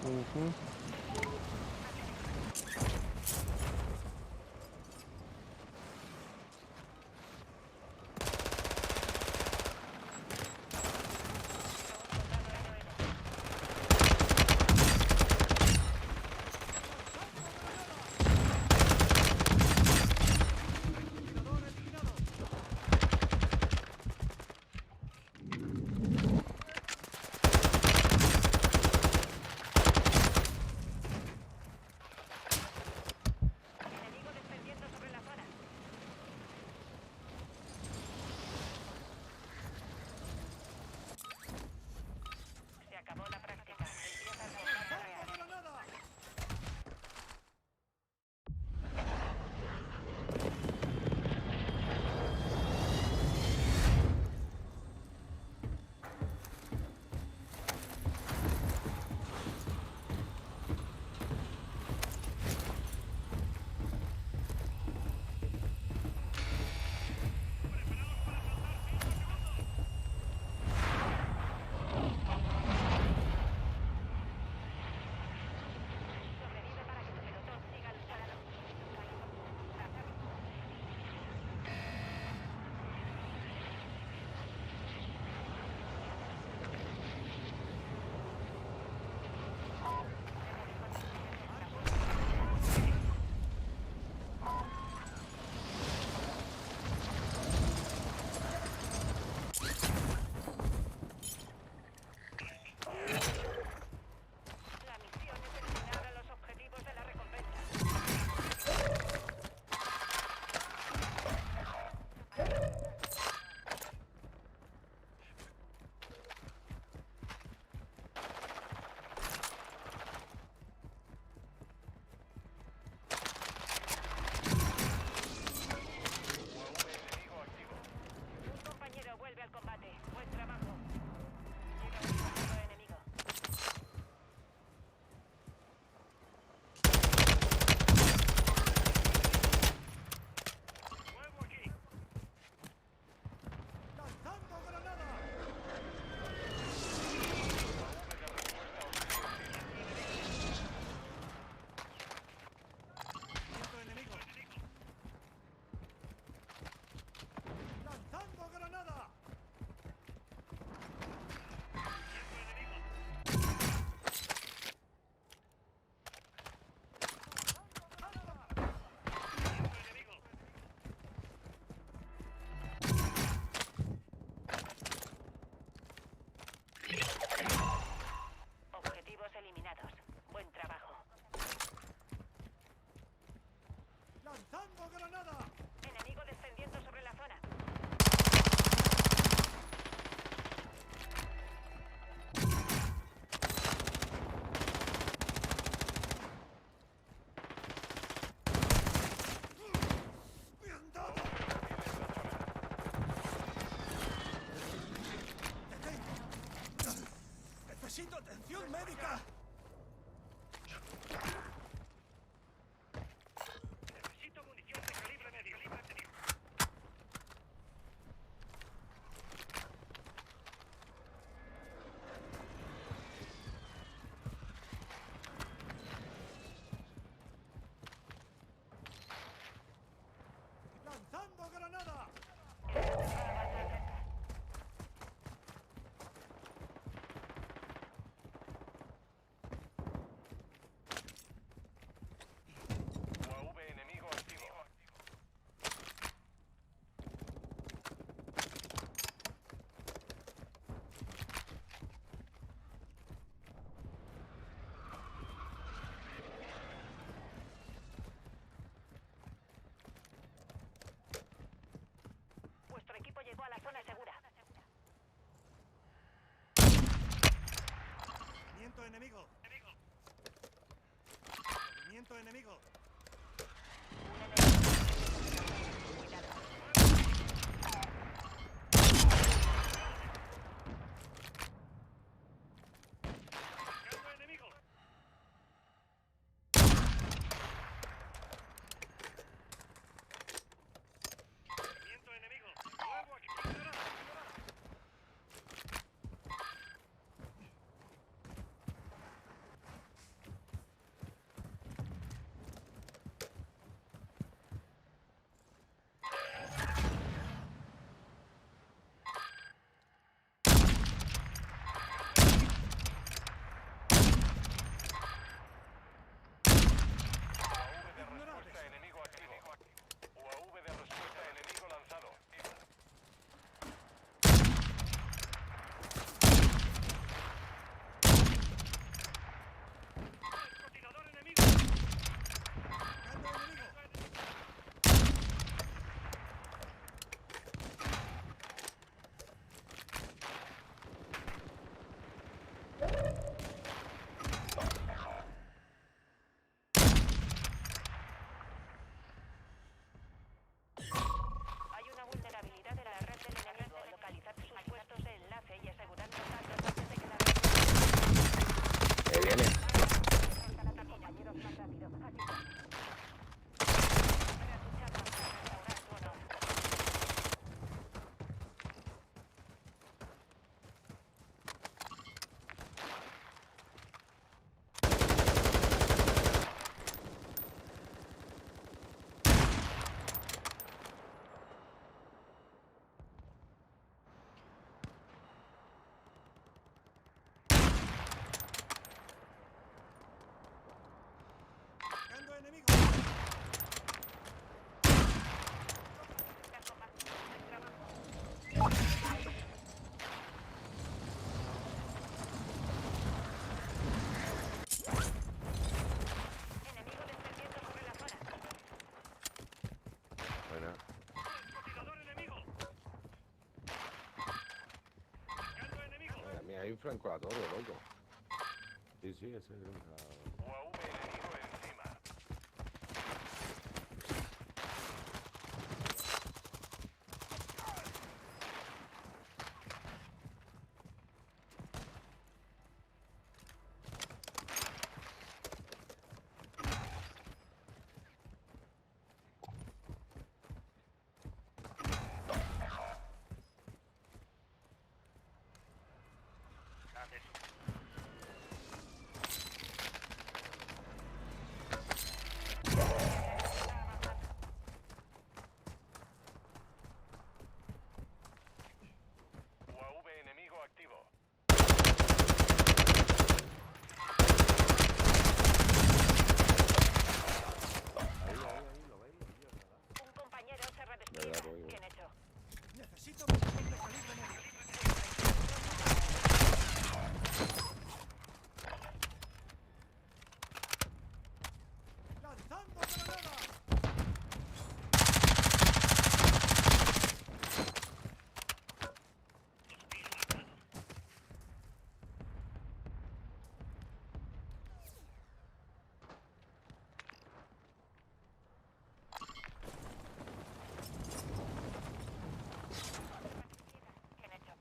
Ujú. Enemigo descendiendo sobre la zona. Se acabó la práctica. Empieza el combate real. Sobrevive para que tu pelotón siga luchando. La misión es eliminar a los objetivos de la recompensa. Un compañero vuelve al combate. Buen trabajo. Llega un soldado enemigo. Objetivos eliminados. Buen trabajo. Enemigo descendiendo sobre la zona. ¡Necesito atención médica! Necesito munición de calibre medio. ¡Lanzando granada! UAV enemigo activo. Vuestro equipo llegó a la zona segura. ¡Movimiento enemigo! ¡Movimiento enemigo! ¡Cargo enemigo! ¡Movimiento enemigo! ¡Nuevo aquí! hay un francotirador, loco. Sí, sí, ese es el... UAV enemigo encima. UAV enemigo activo. Un compañero se redespierta. Verdad, Rodrigo. Bien hecho. Bien hecho.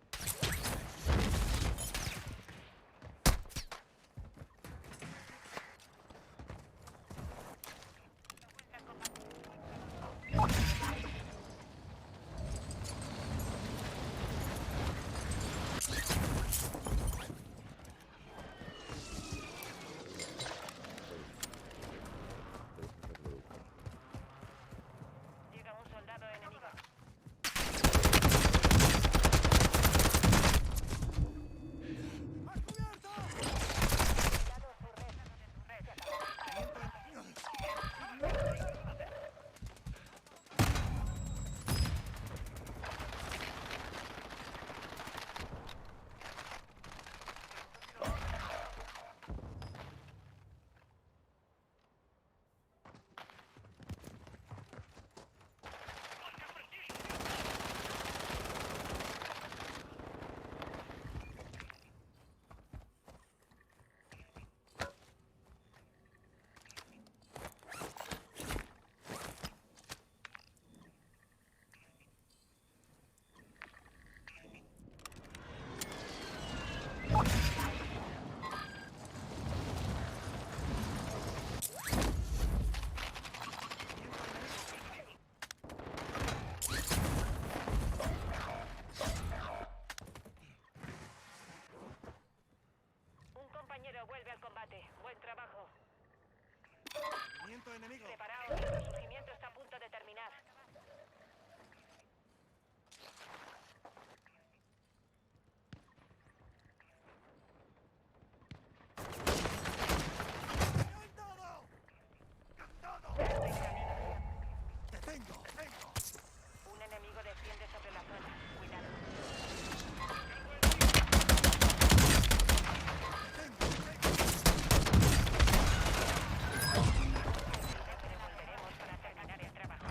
Llega un soldado enemigo. Soldado su red. Se acabó. Un compañero vuelve al combate. Buen trabajo. Preparaos, el resurgimiento está a punto de terminar. Un enemigo desciende sobre la zona. Cuidado. Devolveremos para terminar el trabajo.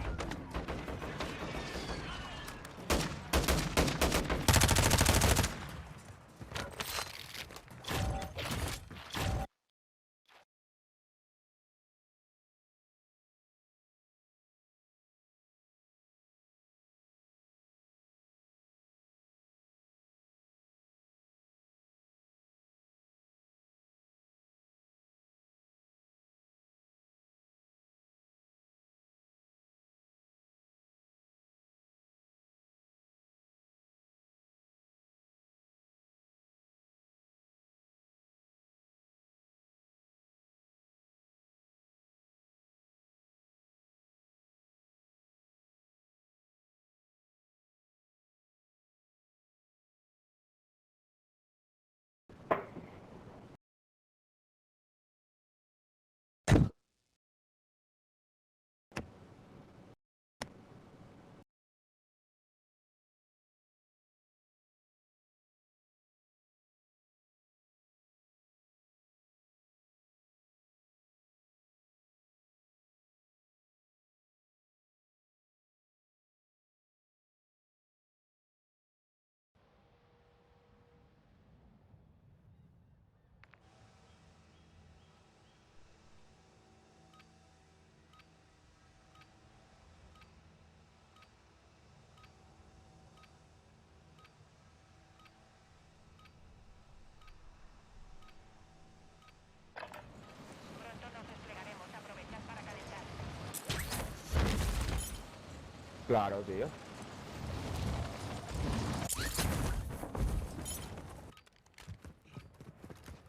Claro, tío.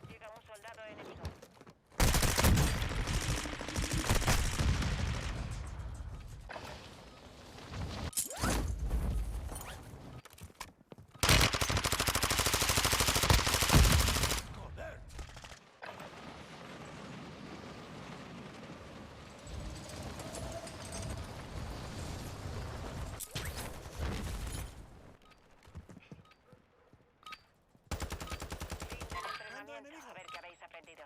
Llega un soldado enemigo. Fin del entrenamiento. A ver qué habéis aprendido.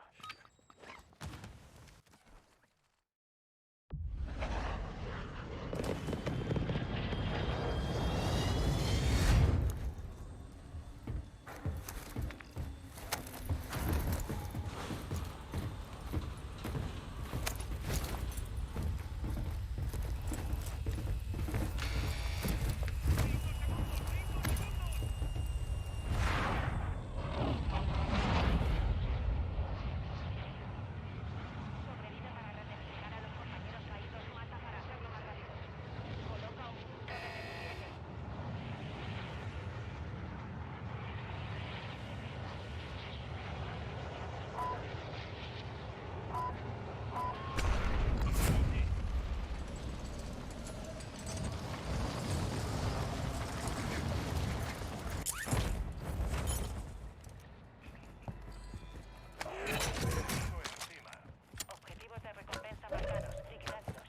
Sobrevive para ratificar a los compañeros caídos. Mata para hacerlo más rápido. Coloca un punto de despliegue. Encima. Objetivos de recompensa marcados. Liquidadlos.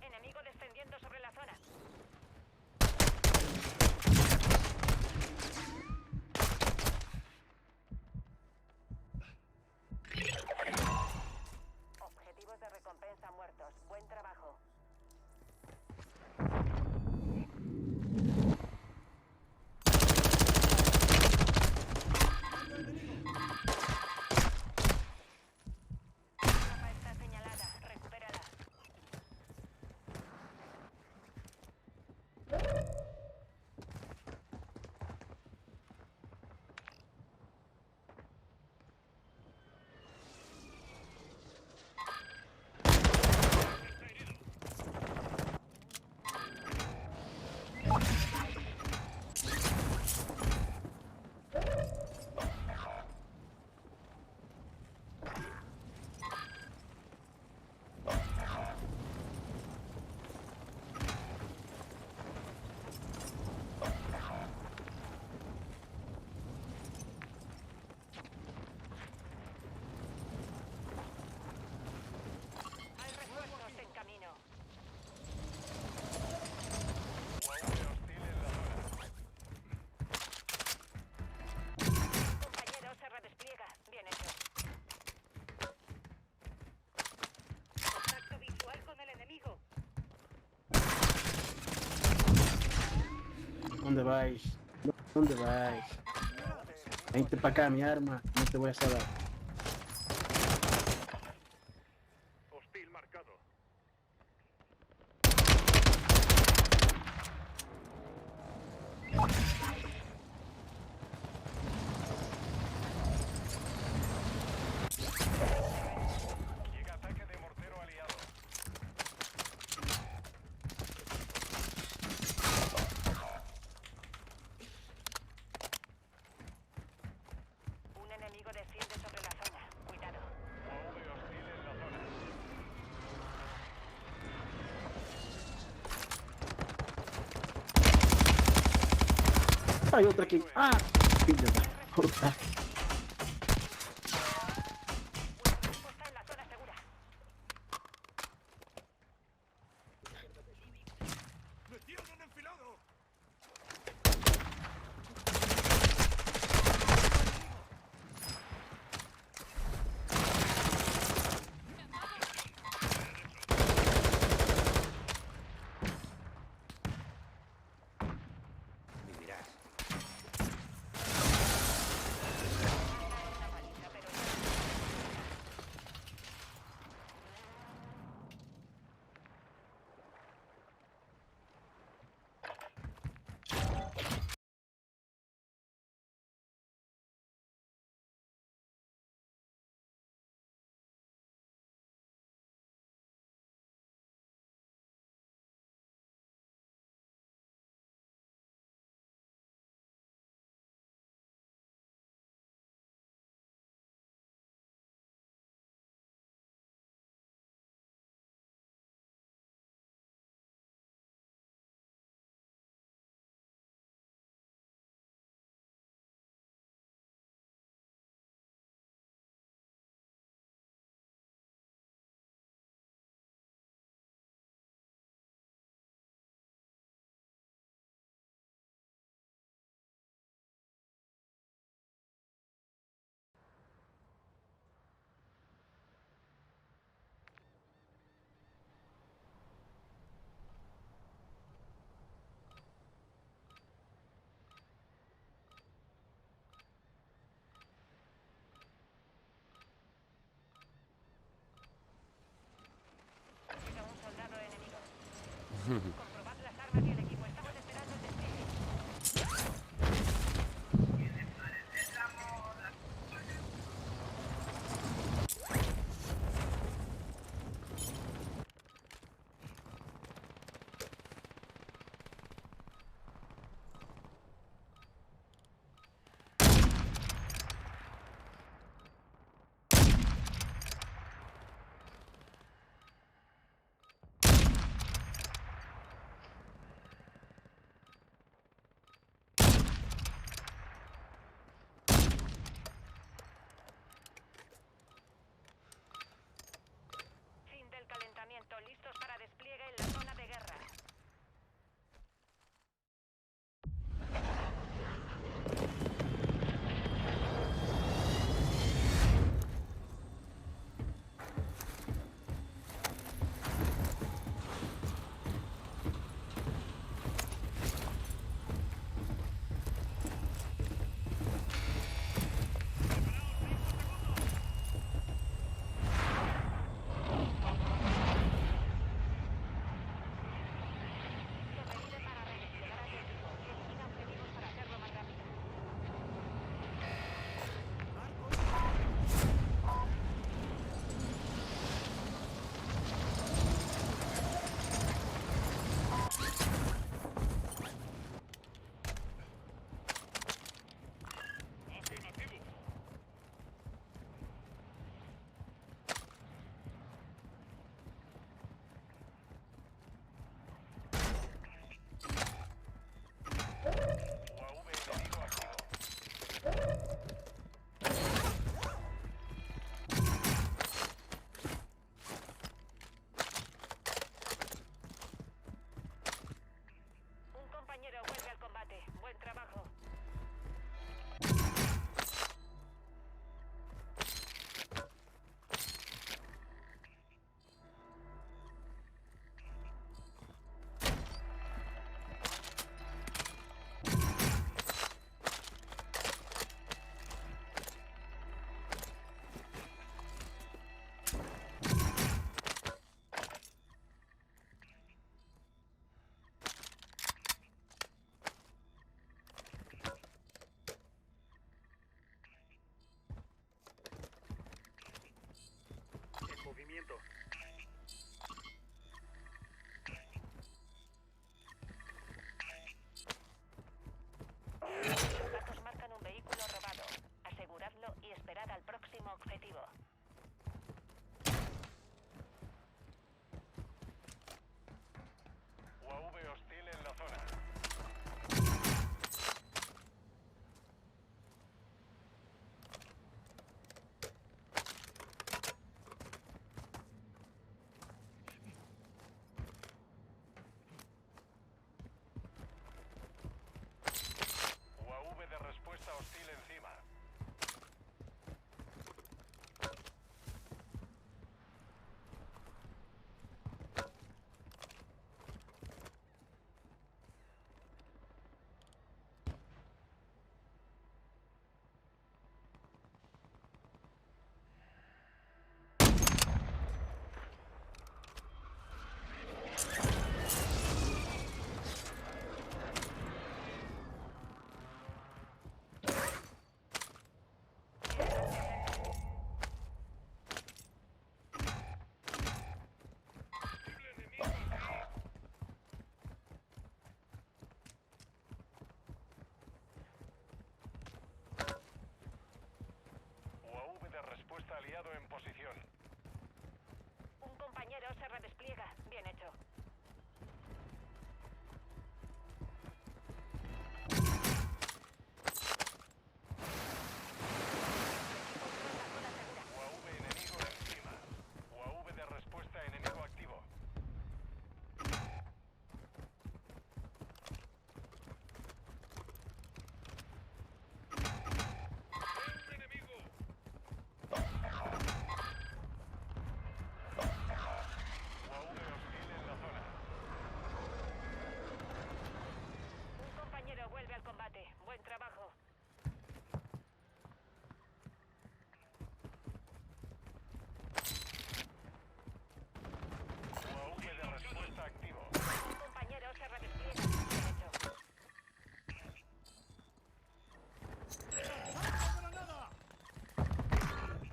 Enemigo descendiendo sobre la zona. Objetivos de recompensa muertos. Buen trabajo. Mapa está señalada. Recupérala. Hay refuerzos en camino. UAV hostil en la zona. Compañero, se redespliega. Bien hecho. Contacto visual con el enemigo. ¿Dónde vais? ¿Dónde vais? Vente para acá, mi arma. No te voy a salvar. Hostil marcado. Llega ataque de mortero aliado. Un enemigo desciende sobre la zona. Cuidado. UAV hostil en la zona. Hay otra aquí. ¡Ah! Filho da puta. Está en la zona segura. ¡Me tienen enfilado! Vivirás. Comprobad las armas y el equipo. Estamos esperando el despliegue.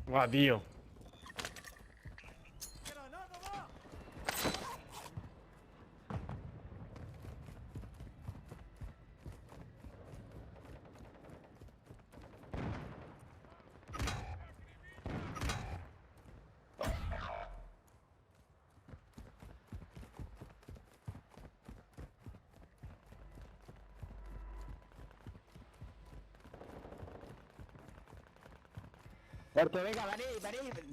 Guau, tío. Porque venga, vale,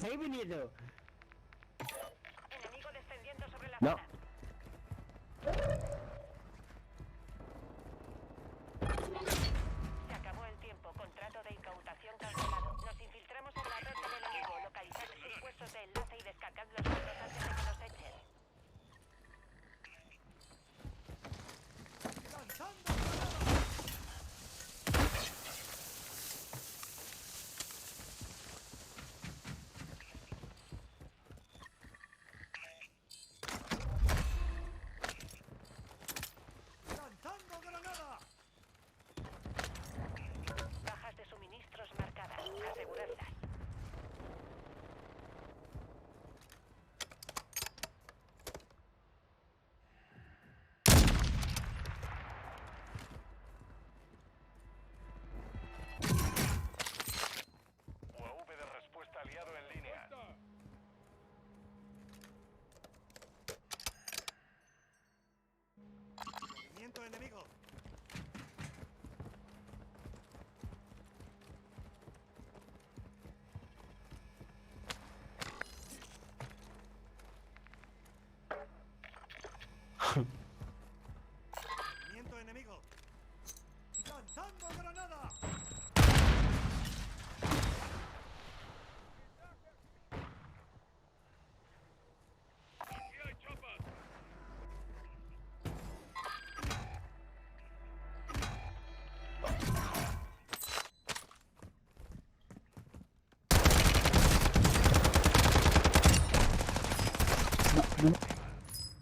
seguid viniendo. Enemigo descendiendo sobre la No. zona. Se acabó el tiempo. Contrato de incautación cancelado. Nos infiltramos en la red del enemigo. Localizad sus puestos de enlace y descargad los datos antes de que nos echen. Bajas de suministros marcadas. Aseguradlas. UAV de respuesta aliado en línea. Movimiento enemigo. Movimiento enemigo. ¡Lanzando granada!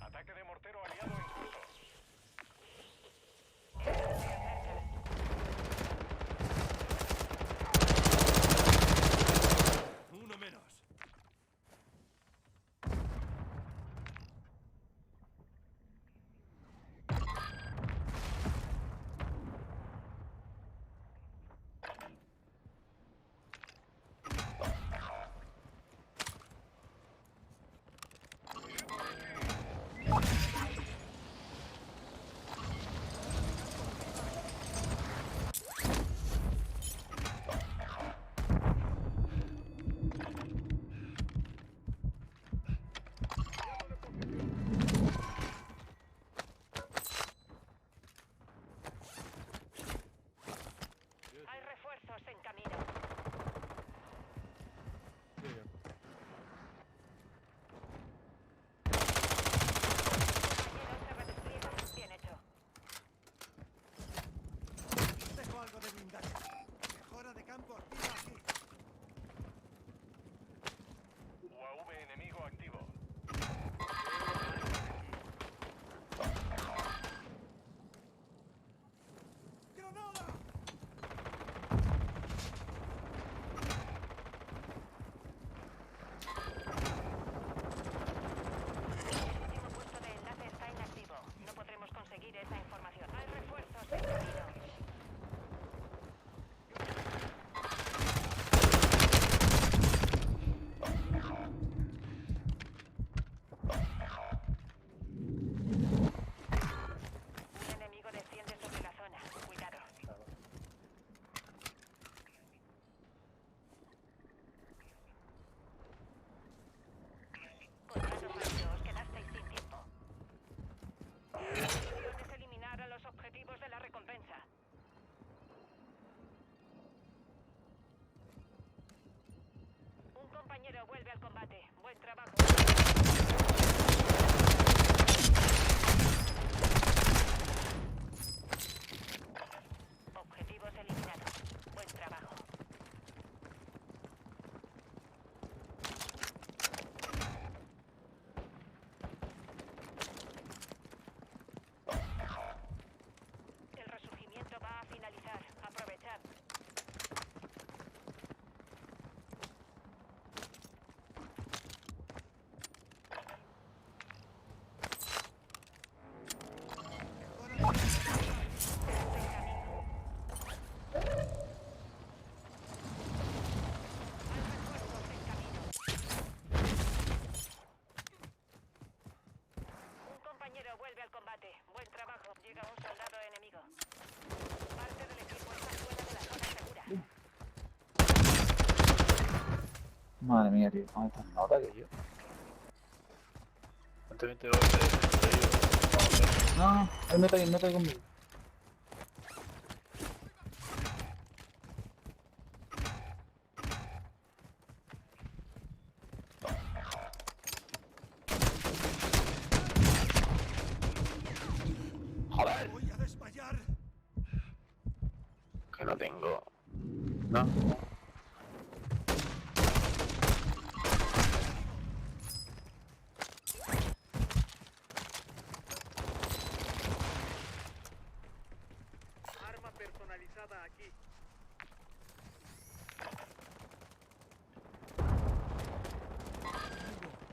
Ataque de mortero aliado en al combate. Buen trabajo. Llega un soldado enemigo. Parte del equipo está fuera de la zona segura. Madre mía, tío. ¿Cómo estás nota que yo? No, él me está conmigo. Joder, Voy a desmayar. que no tengo. No. Arma personalizada aquí.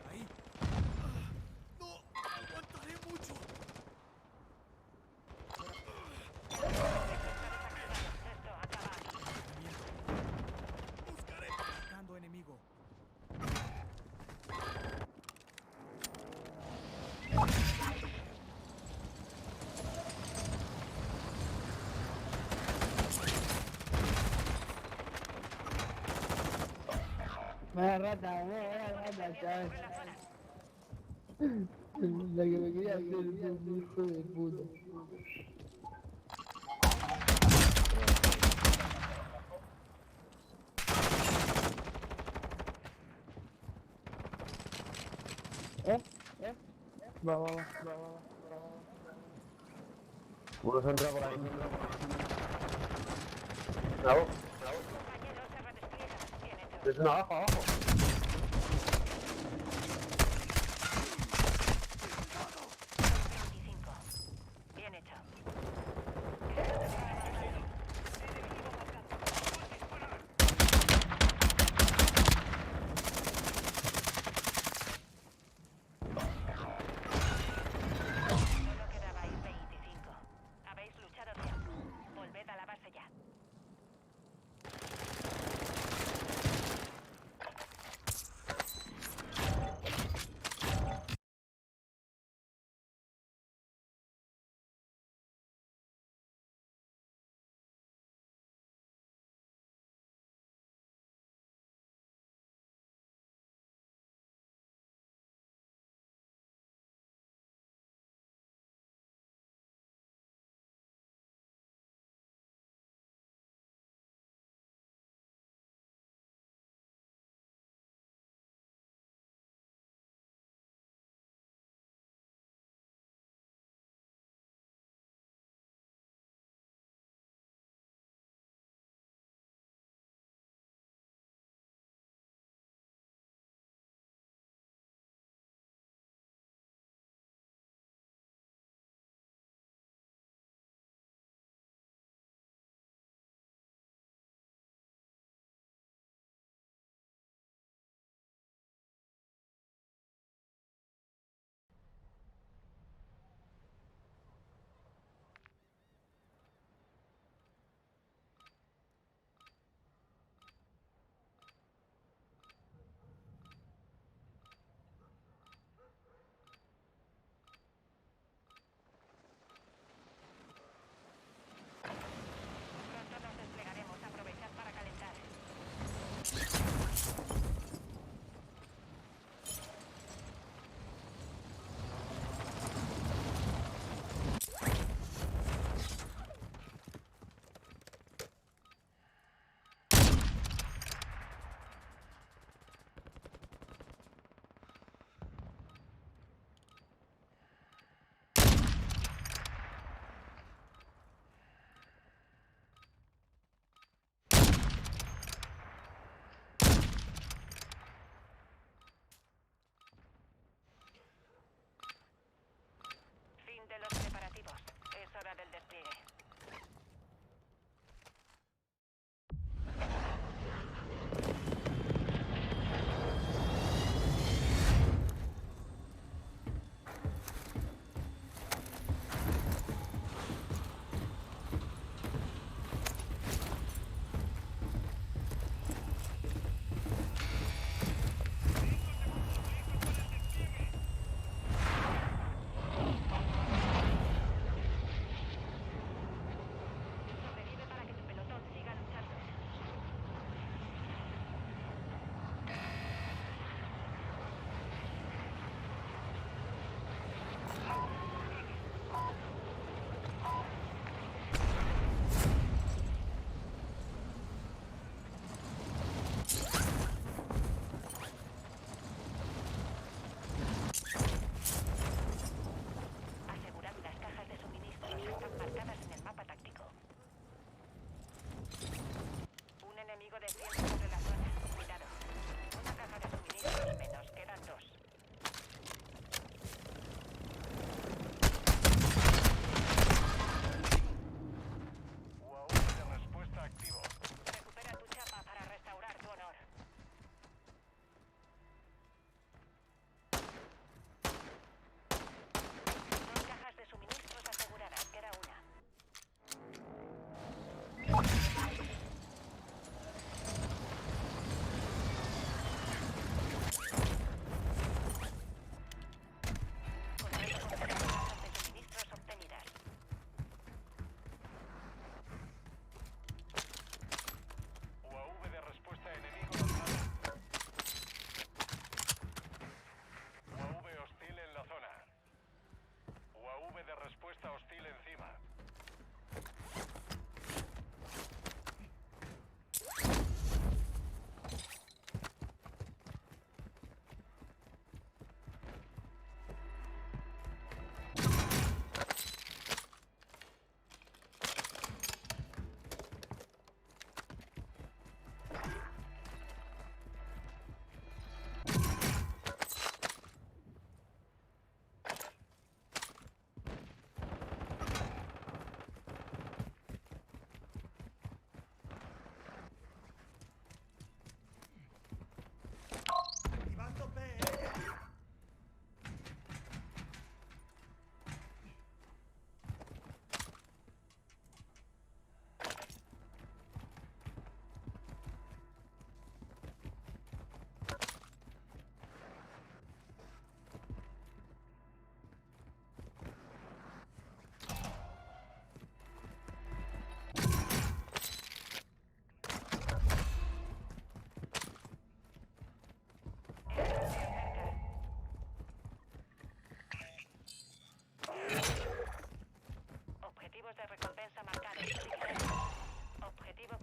Ahí. No, aguantaré mucho. Esto acaba aquí. Buscaré. Buscando enemigo. Me rata, chaval. La que me quería hacer un hijo de puta. Va. Uno se entra por ahí. Bravo. Compañero, se redespliega. Bien hecho. Es una abajo, abajo. 25. Bien hecho. Solo quedabais 25. Habéis luchado bien. Volved a la base ya.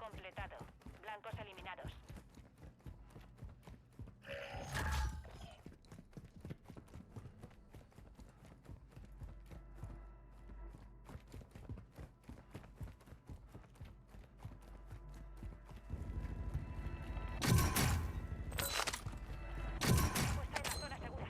completado. Blancos eliminados. Puesta en la zona segura.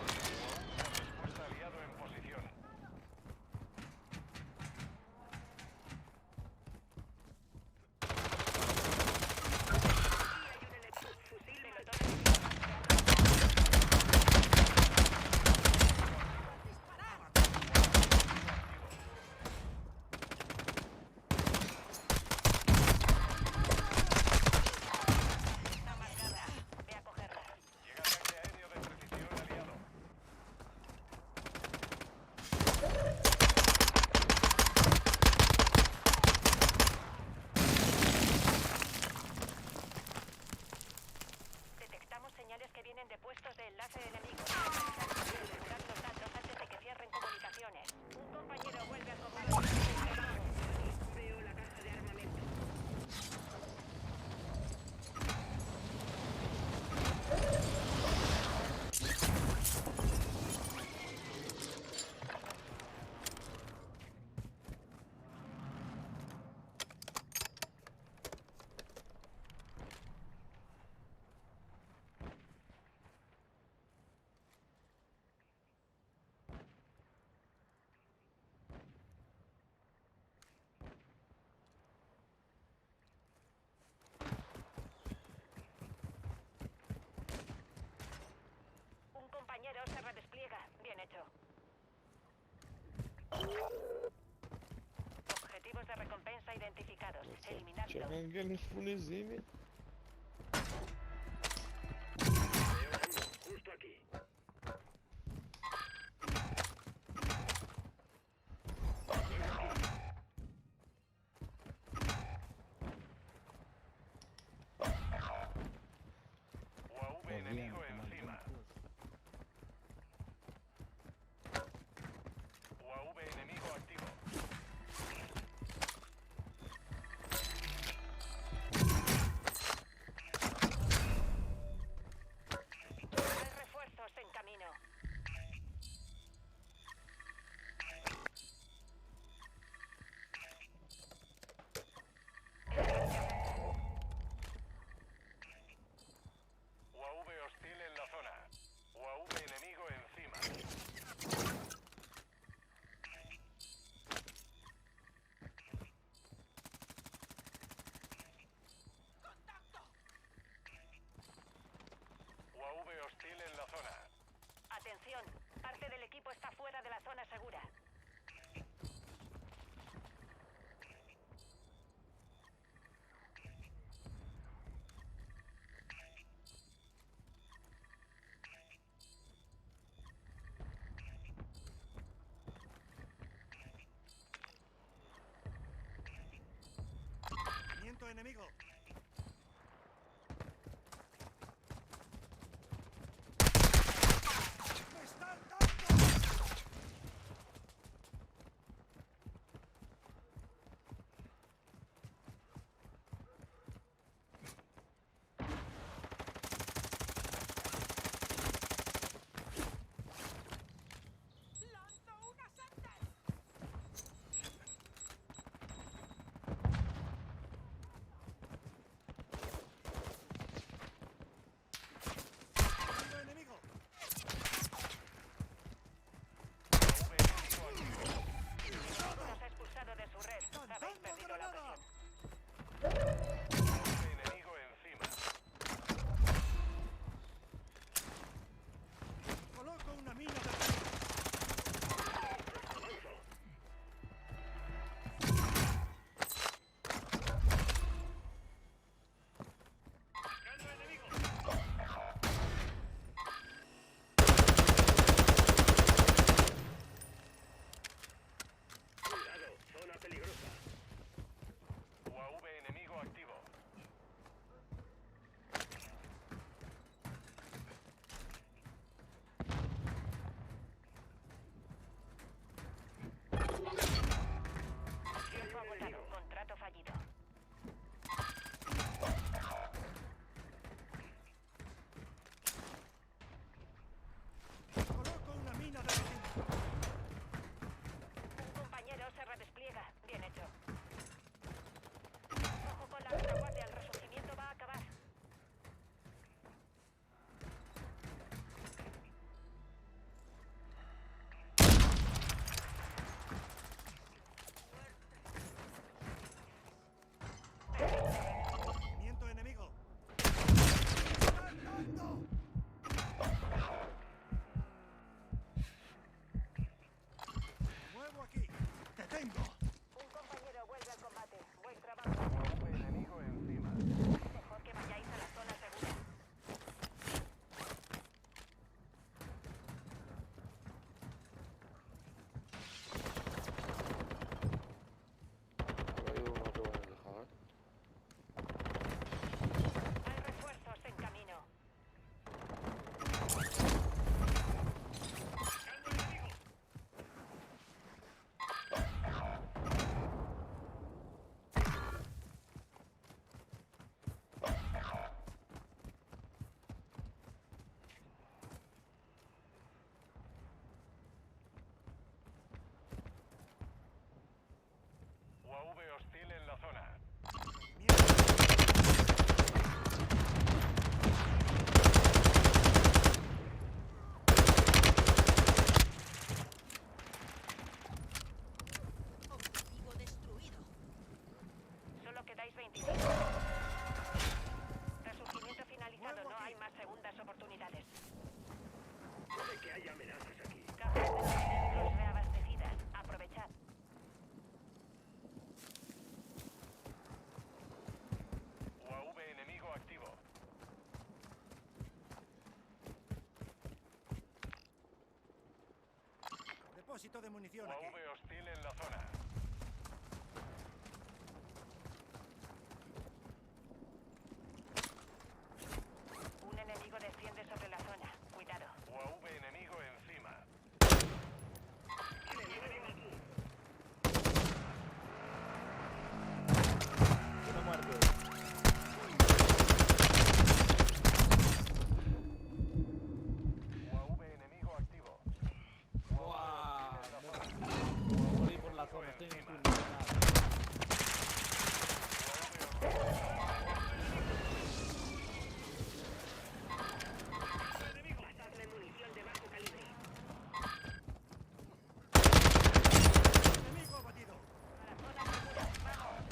Respuesta aliado en posición. Fusil molotov. Está marcada. Ve a cogerla. Llega ataque aéreo de precisión aliado. Detectamos señales que vienen de puestos de enlace enemigos. Asegurad los datos antes de que cierren comunicaciones. Un compañero vuelve a comunicar. Veo la caja de armamento. Un compañero se redespliega. Bien hecho. Objetivos de recompensa identificados. Eliminadlos. Justo aquí. UAV enemigo encima. UAV enemigo activo. Hay refuerzos en camino. UAV hostil en la zona. UAV enemigo encima. UAV hostil en la zona. Atención. Parte del equipo está fuera de la zona segura. ¡Viento enemigo! ¡Me están dando! Un compañero vuelve al combate. Buen trabajo. UAV enemigo encima. Mejor que vayáis a la zona segura. Hay refuerzos en camino. UAV hostil en la zona. Objetivo destruido. Solo quedáis 25. Resurgimiento finalizado. No hay más segundas oportunidades. Puede que haya amenazas aquí. Cajas de suministros reabastecidas. Aprovechad. UAV enemigo activo. Depósito de munición aquí. UAV hostil en la zona. Un enemigo desciende sobre la zona. Cuidado. UAV enemigo encima. Uno muerto. UAV enemigo activo. ¡Wow! Morí por la zona, estoy en el turno. Pasadle munición de bajo calibre. Enemigo abatido. A la zona segura. Vamos.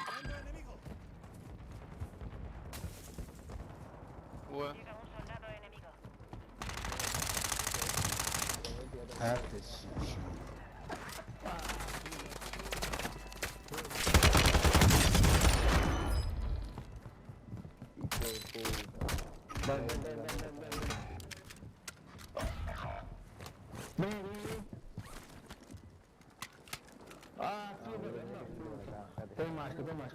Mando enemigo. Bueno. Llega un soldado enemigo. Ven, ven, ven, ven, ven, ven. Ven, ven, ven. Ah, sí, ven, ven, ven. Ten más, ten más.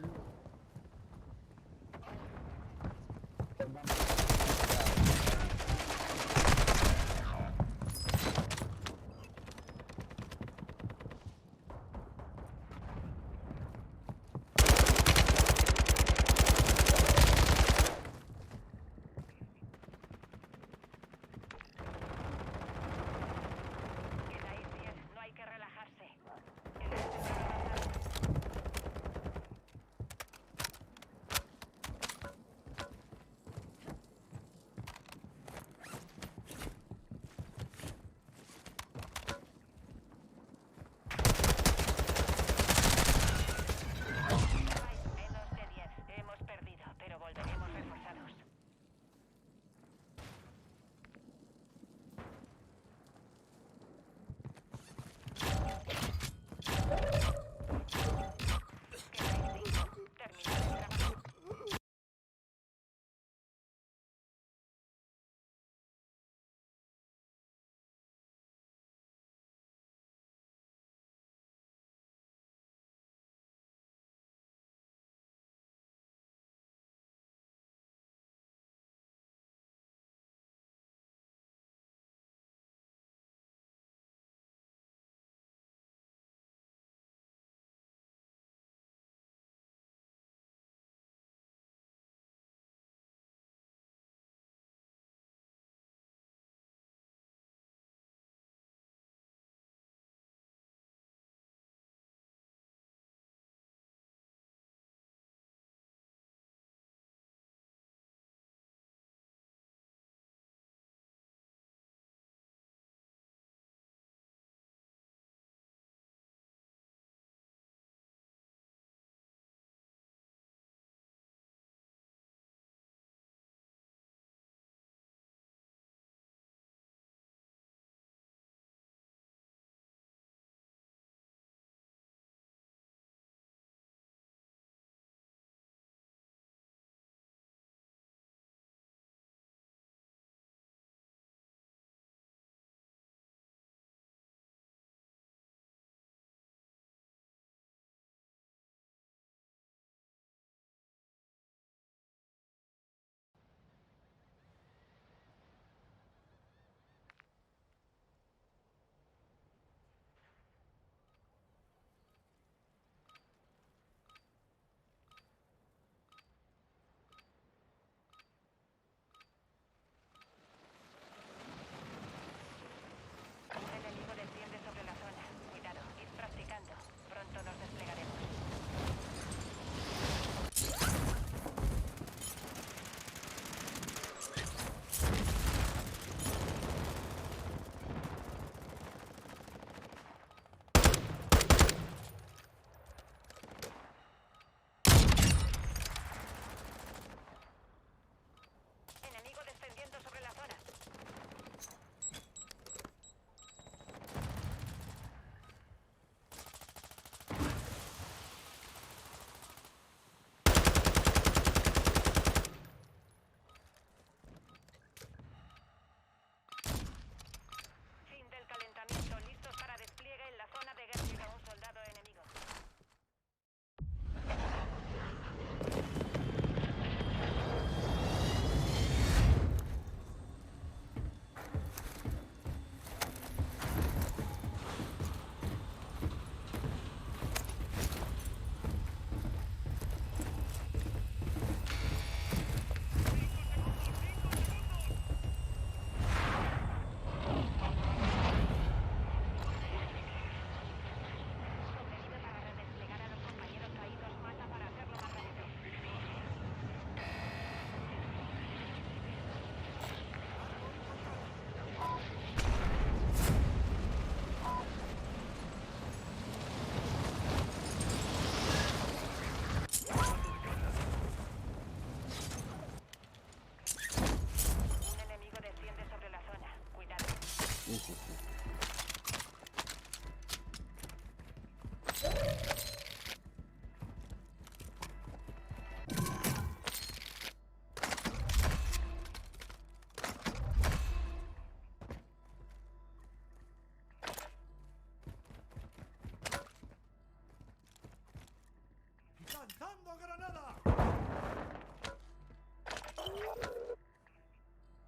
Quedáis 10. No hay que relajarse. El resto está avanzando.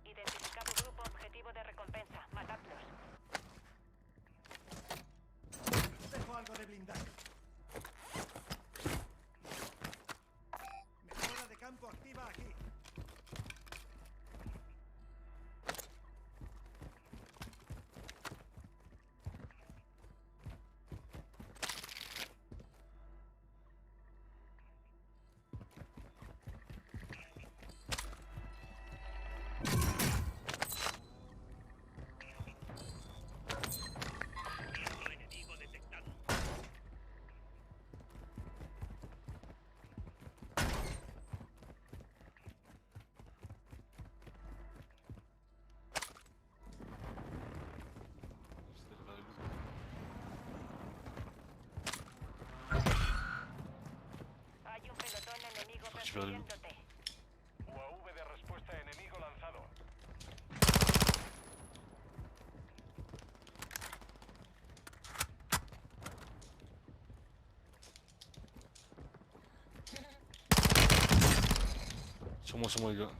Identificado grupo objetivo de recompensa. Matadlos. Dejo algo de blindaje. Mejora de campo activa aquí. Hay un pelotón enemigo persiguiéndote. UAV de respuesta enemigo lanzado. Sur moi les gars.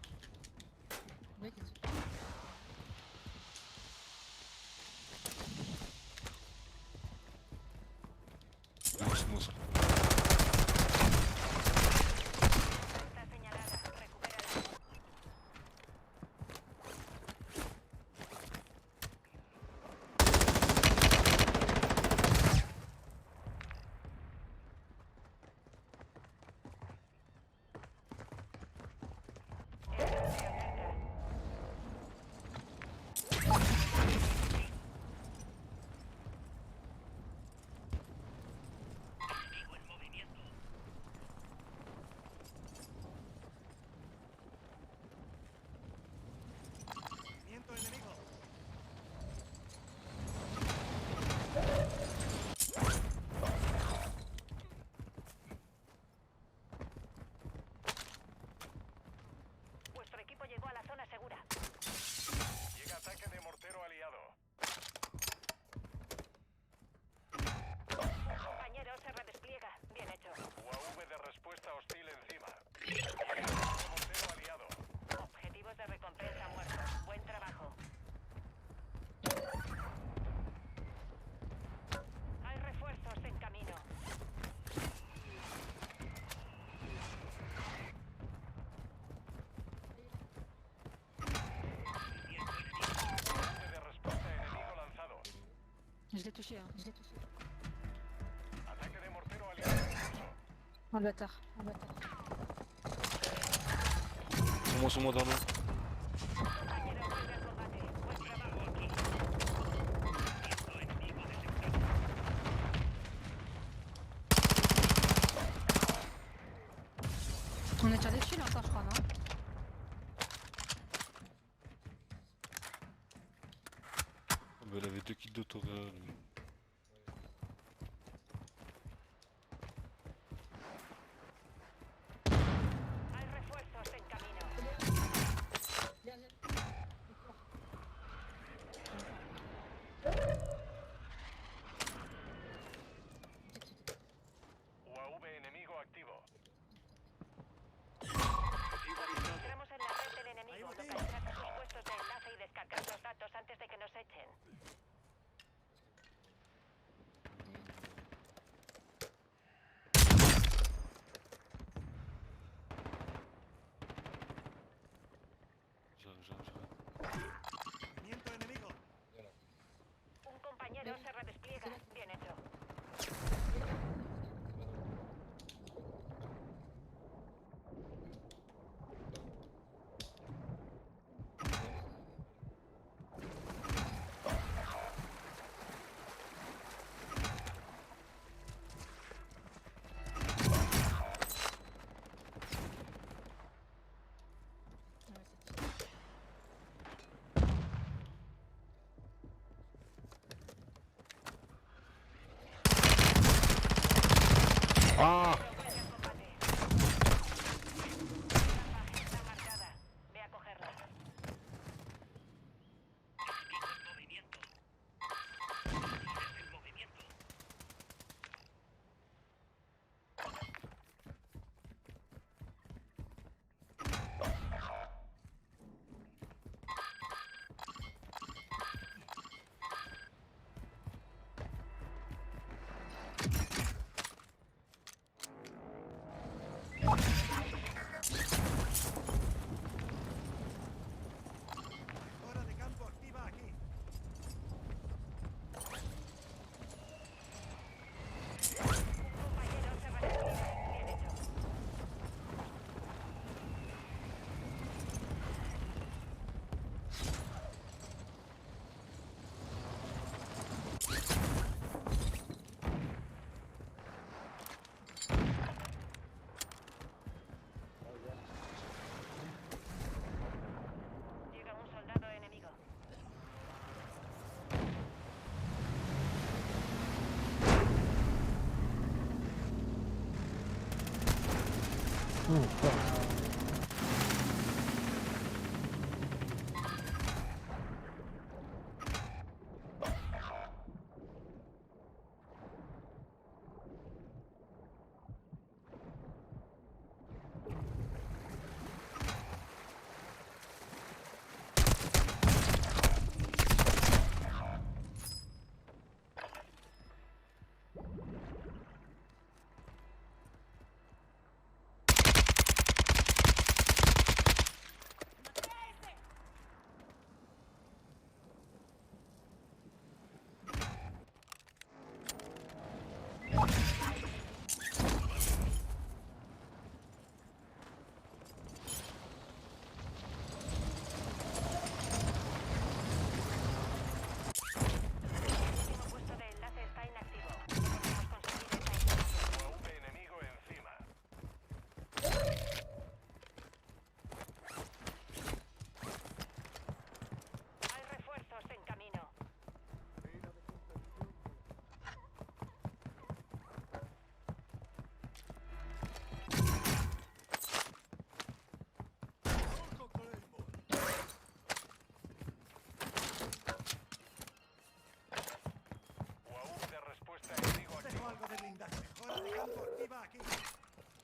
C'est moi ça. Está señalada. Recupérala. Movimiento enemigo. Vuestro equipo llegó a la zona segura. Llega ataque de mortero aliado. Un compañero se redespliega. Bien hecho. UAV de respuesta hostil encima. Llega ataque de mortero aliado. Objetivos de recompensa muertos. Buen trabajo. Hay refuerzos en camino. UAV de respuesta enemigo lanzado. Je l'ai touché, hein. Ataque de mortero aliado en curso. Oh le bâtard, oh le bâtard. Sur moi dans l'eau. Compañero, vuelve al combate. Buen trabajo aquí. On est déjà dessus là, ça je crois, non? Oh, bah, elle avait 2 kits d'autoréal. Hay refuerzos en camino. UAV enemigo activo. Entramos en la red del enemigo. Localizad sus puestos de enlace y descargad los datos antes de que nos echen. J'arrive. Movimiento enemigo. Un compañero se redespliega. Bien hecho. ¡Ah! Está marcada. Ve a cogerla.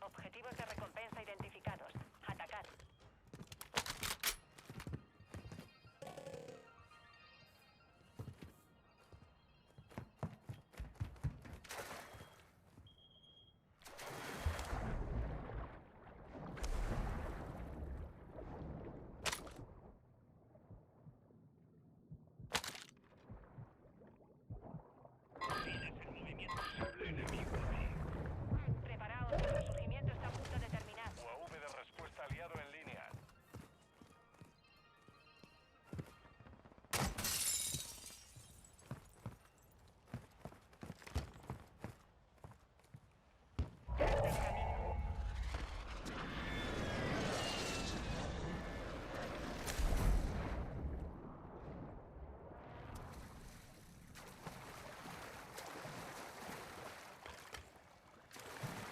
Objetivos de recompensa identificados. Atacad. Preparaos, el resurgimiento está a punto de terminar. UAV de respuesta aliado en línea.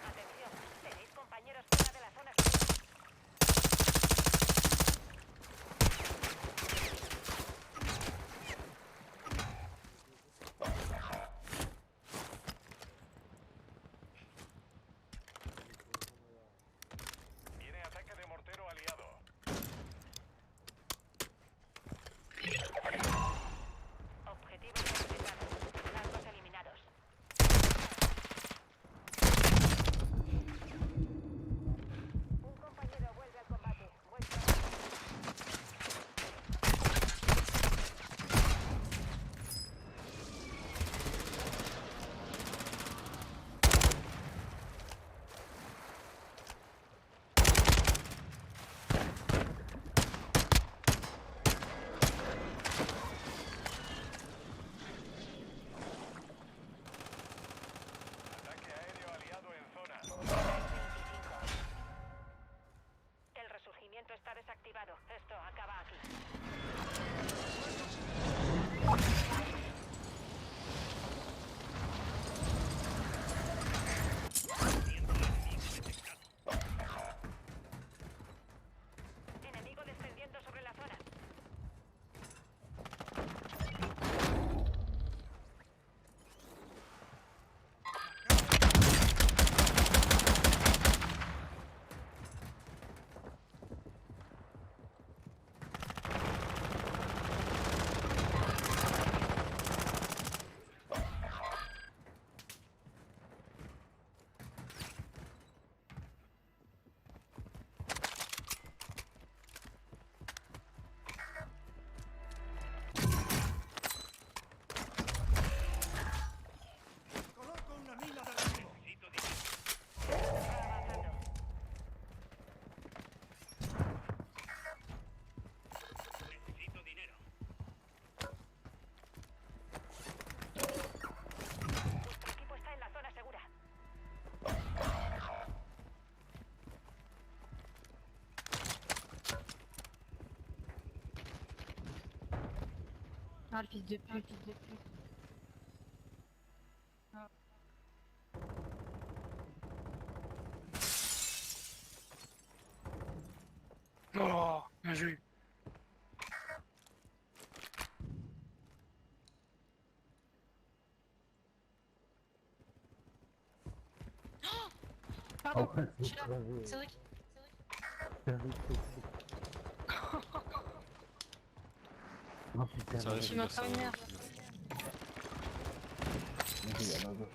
Atención, tenéis compañeros fuera de la zona. Viene ataque de mortero aliado. Objetivos identificados. Blancos eliminados. Un compañero vuelve al combate. Buen trabajo. Ataque aéreo aliado en zona. El resurgimiento está desactivado. Esto acaba aquí. Enemigo descendiendo sobre la zona. Coloco una mina de refugio. Está avanzando. Necesito dinero. Vuestro equipo está en la zona segura. Ah, le fils de pute. vu. Pardon, ouais, je suis là. Cédric. Oh putain, Ça reste Tu une m'as personne. prévenu. il y en a deux.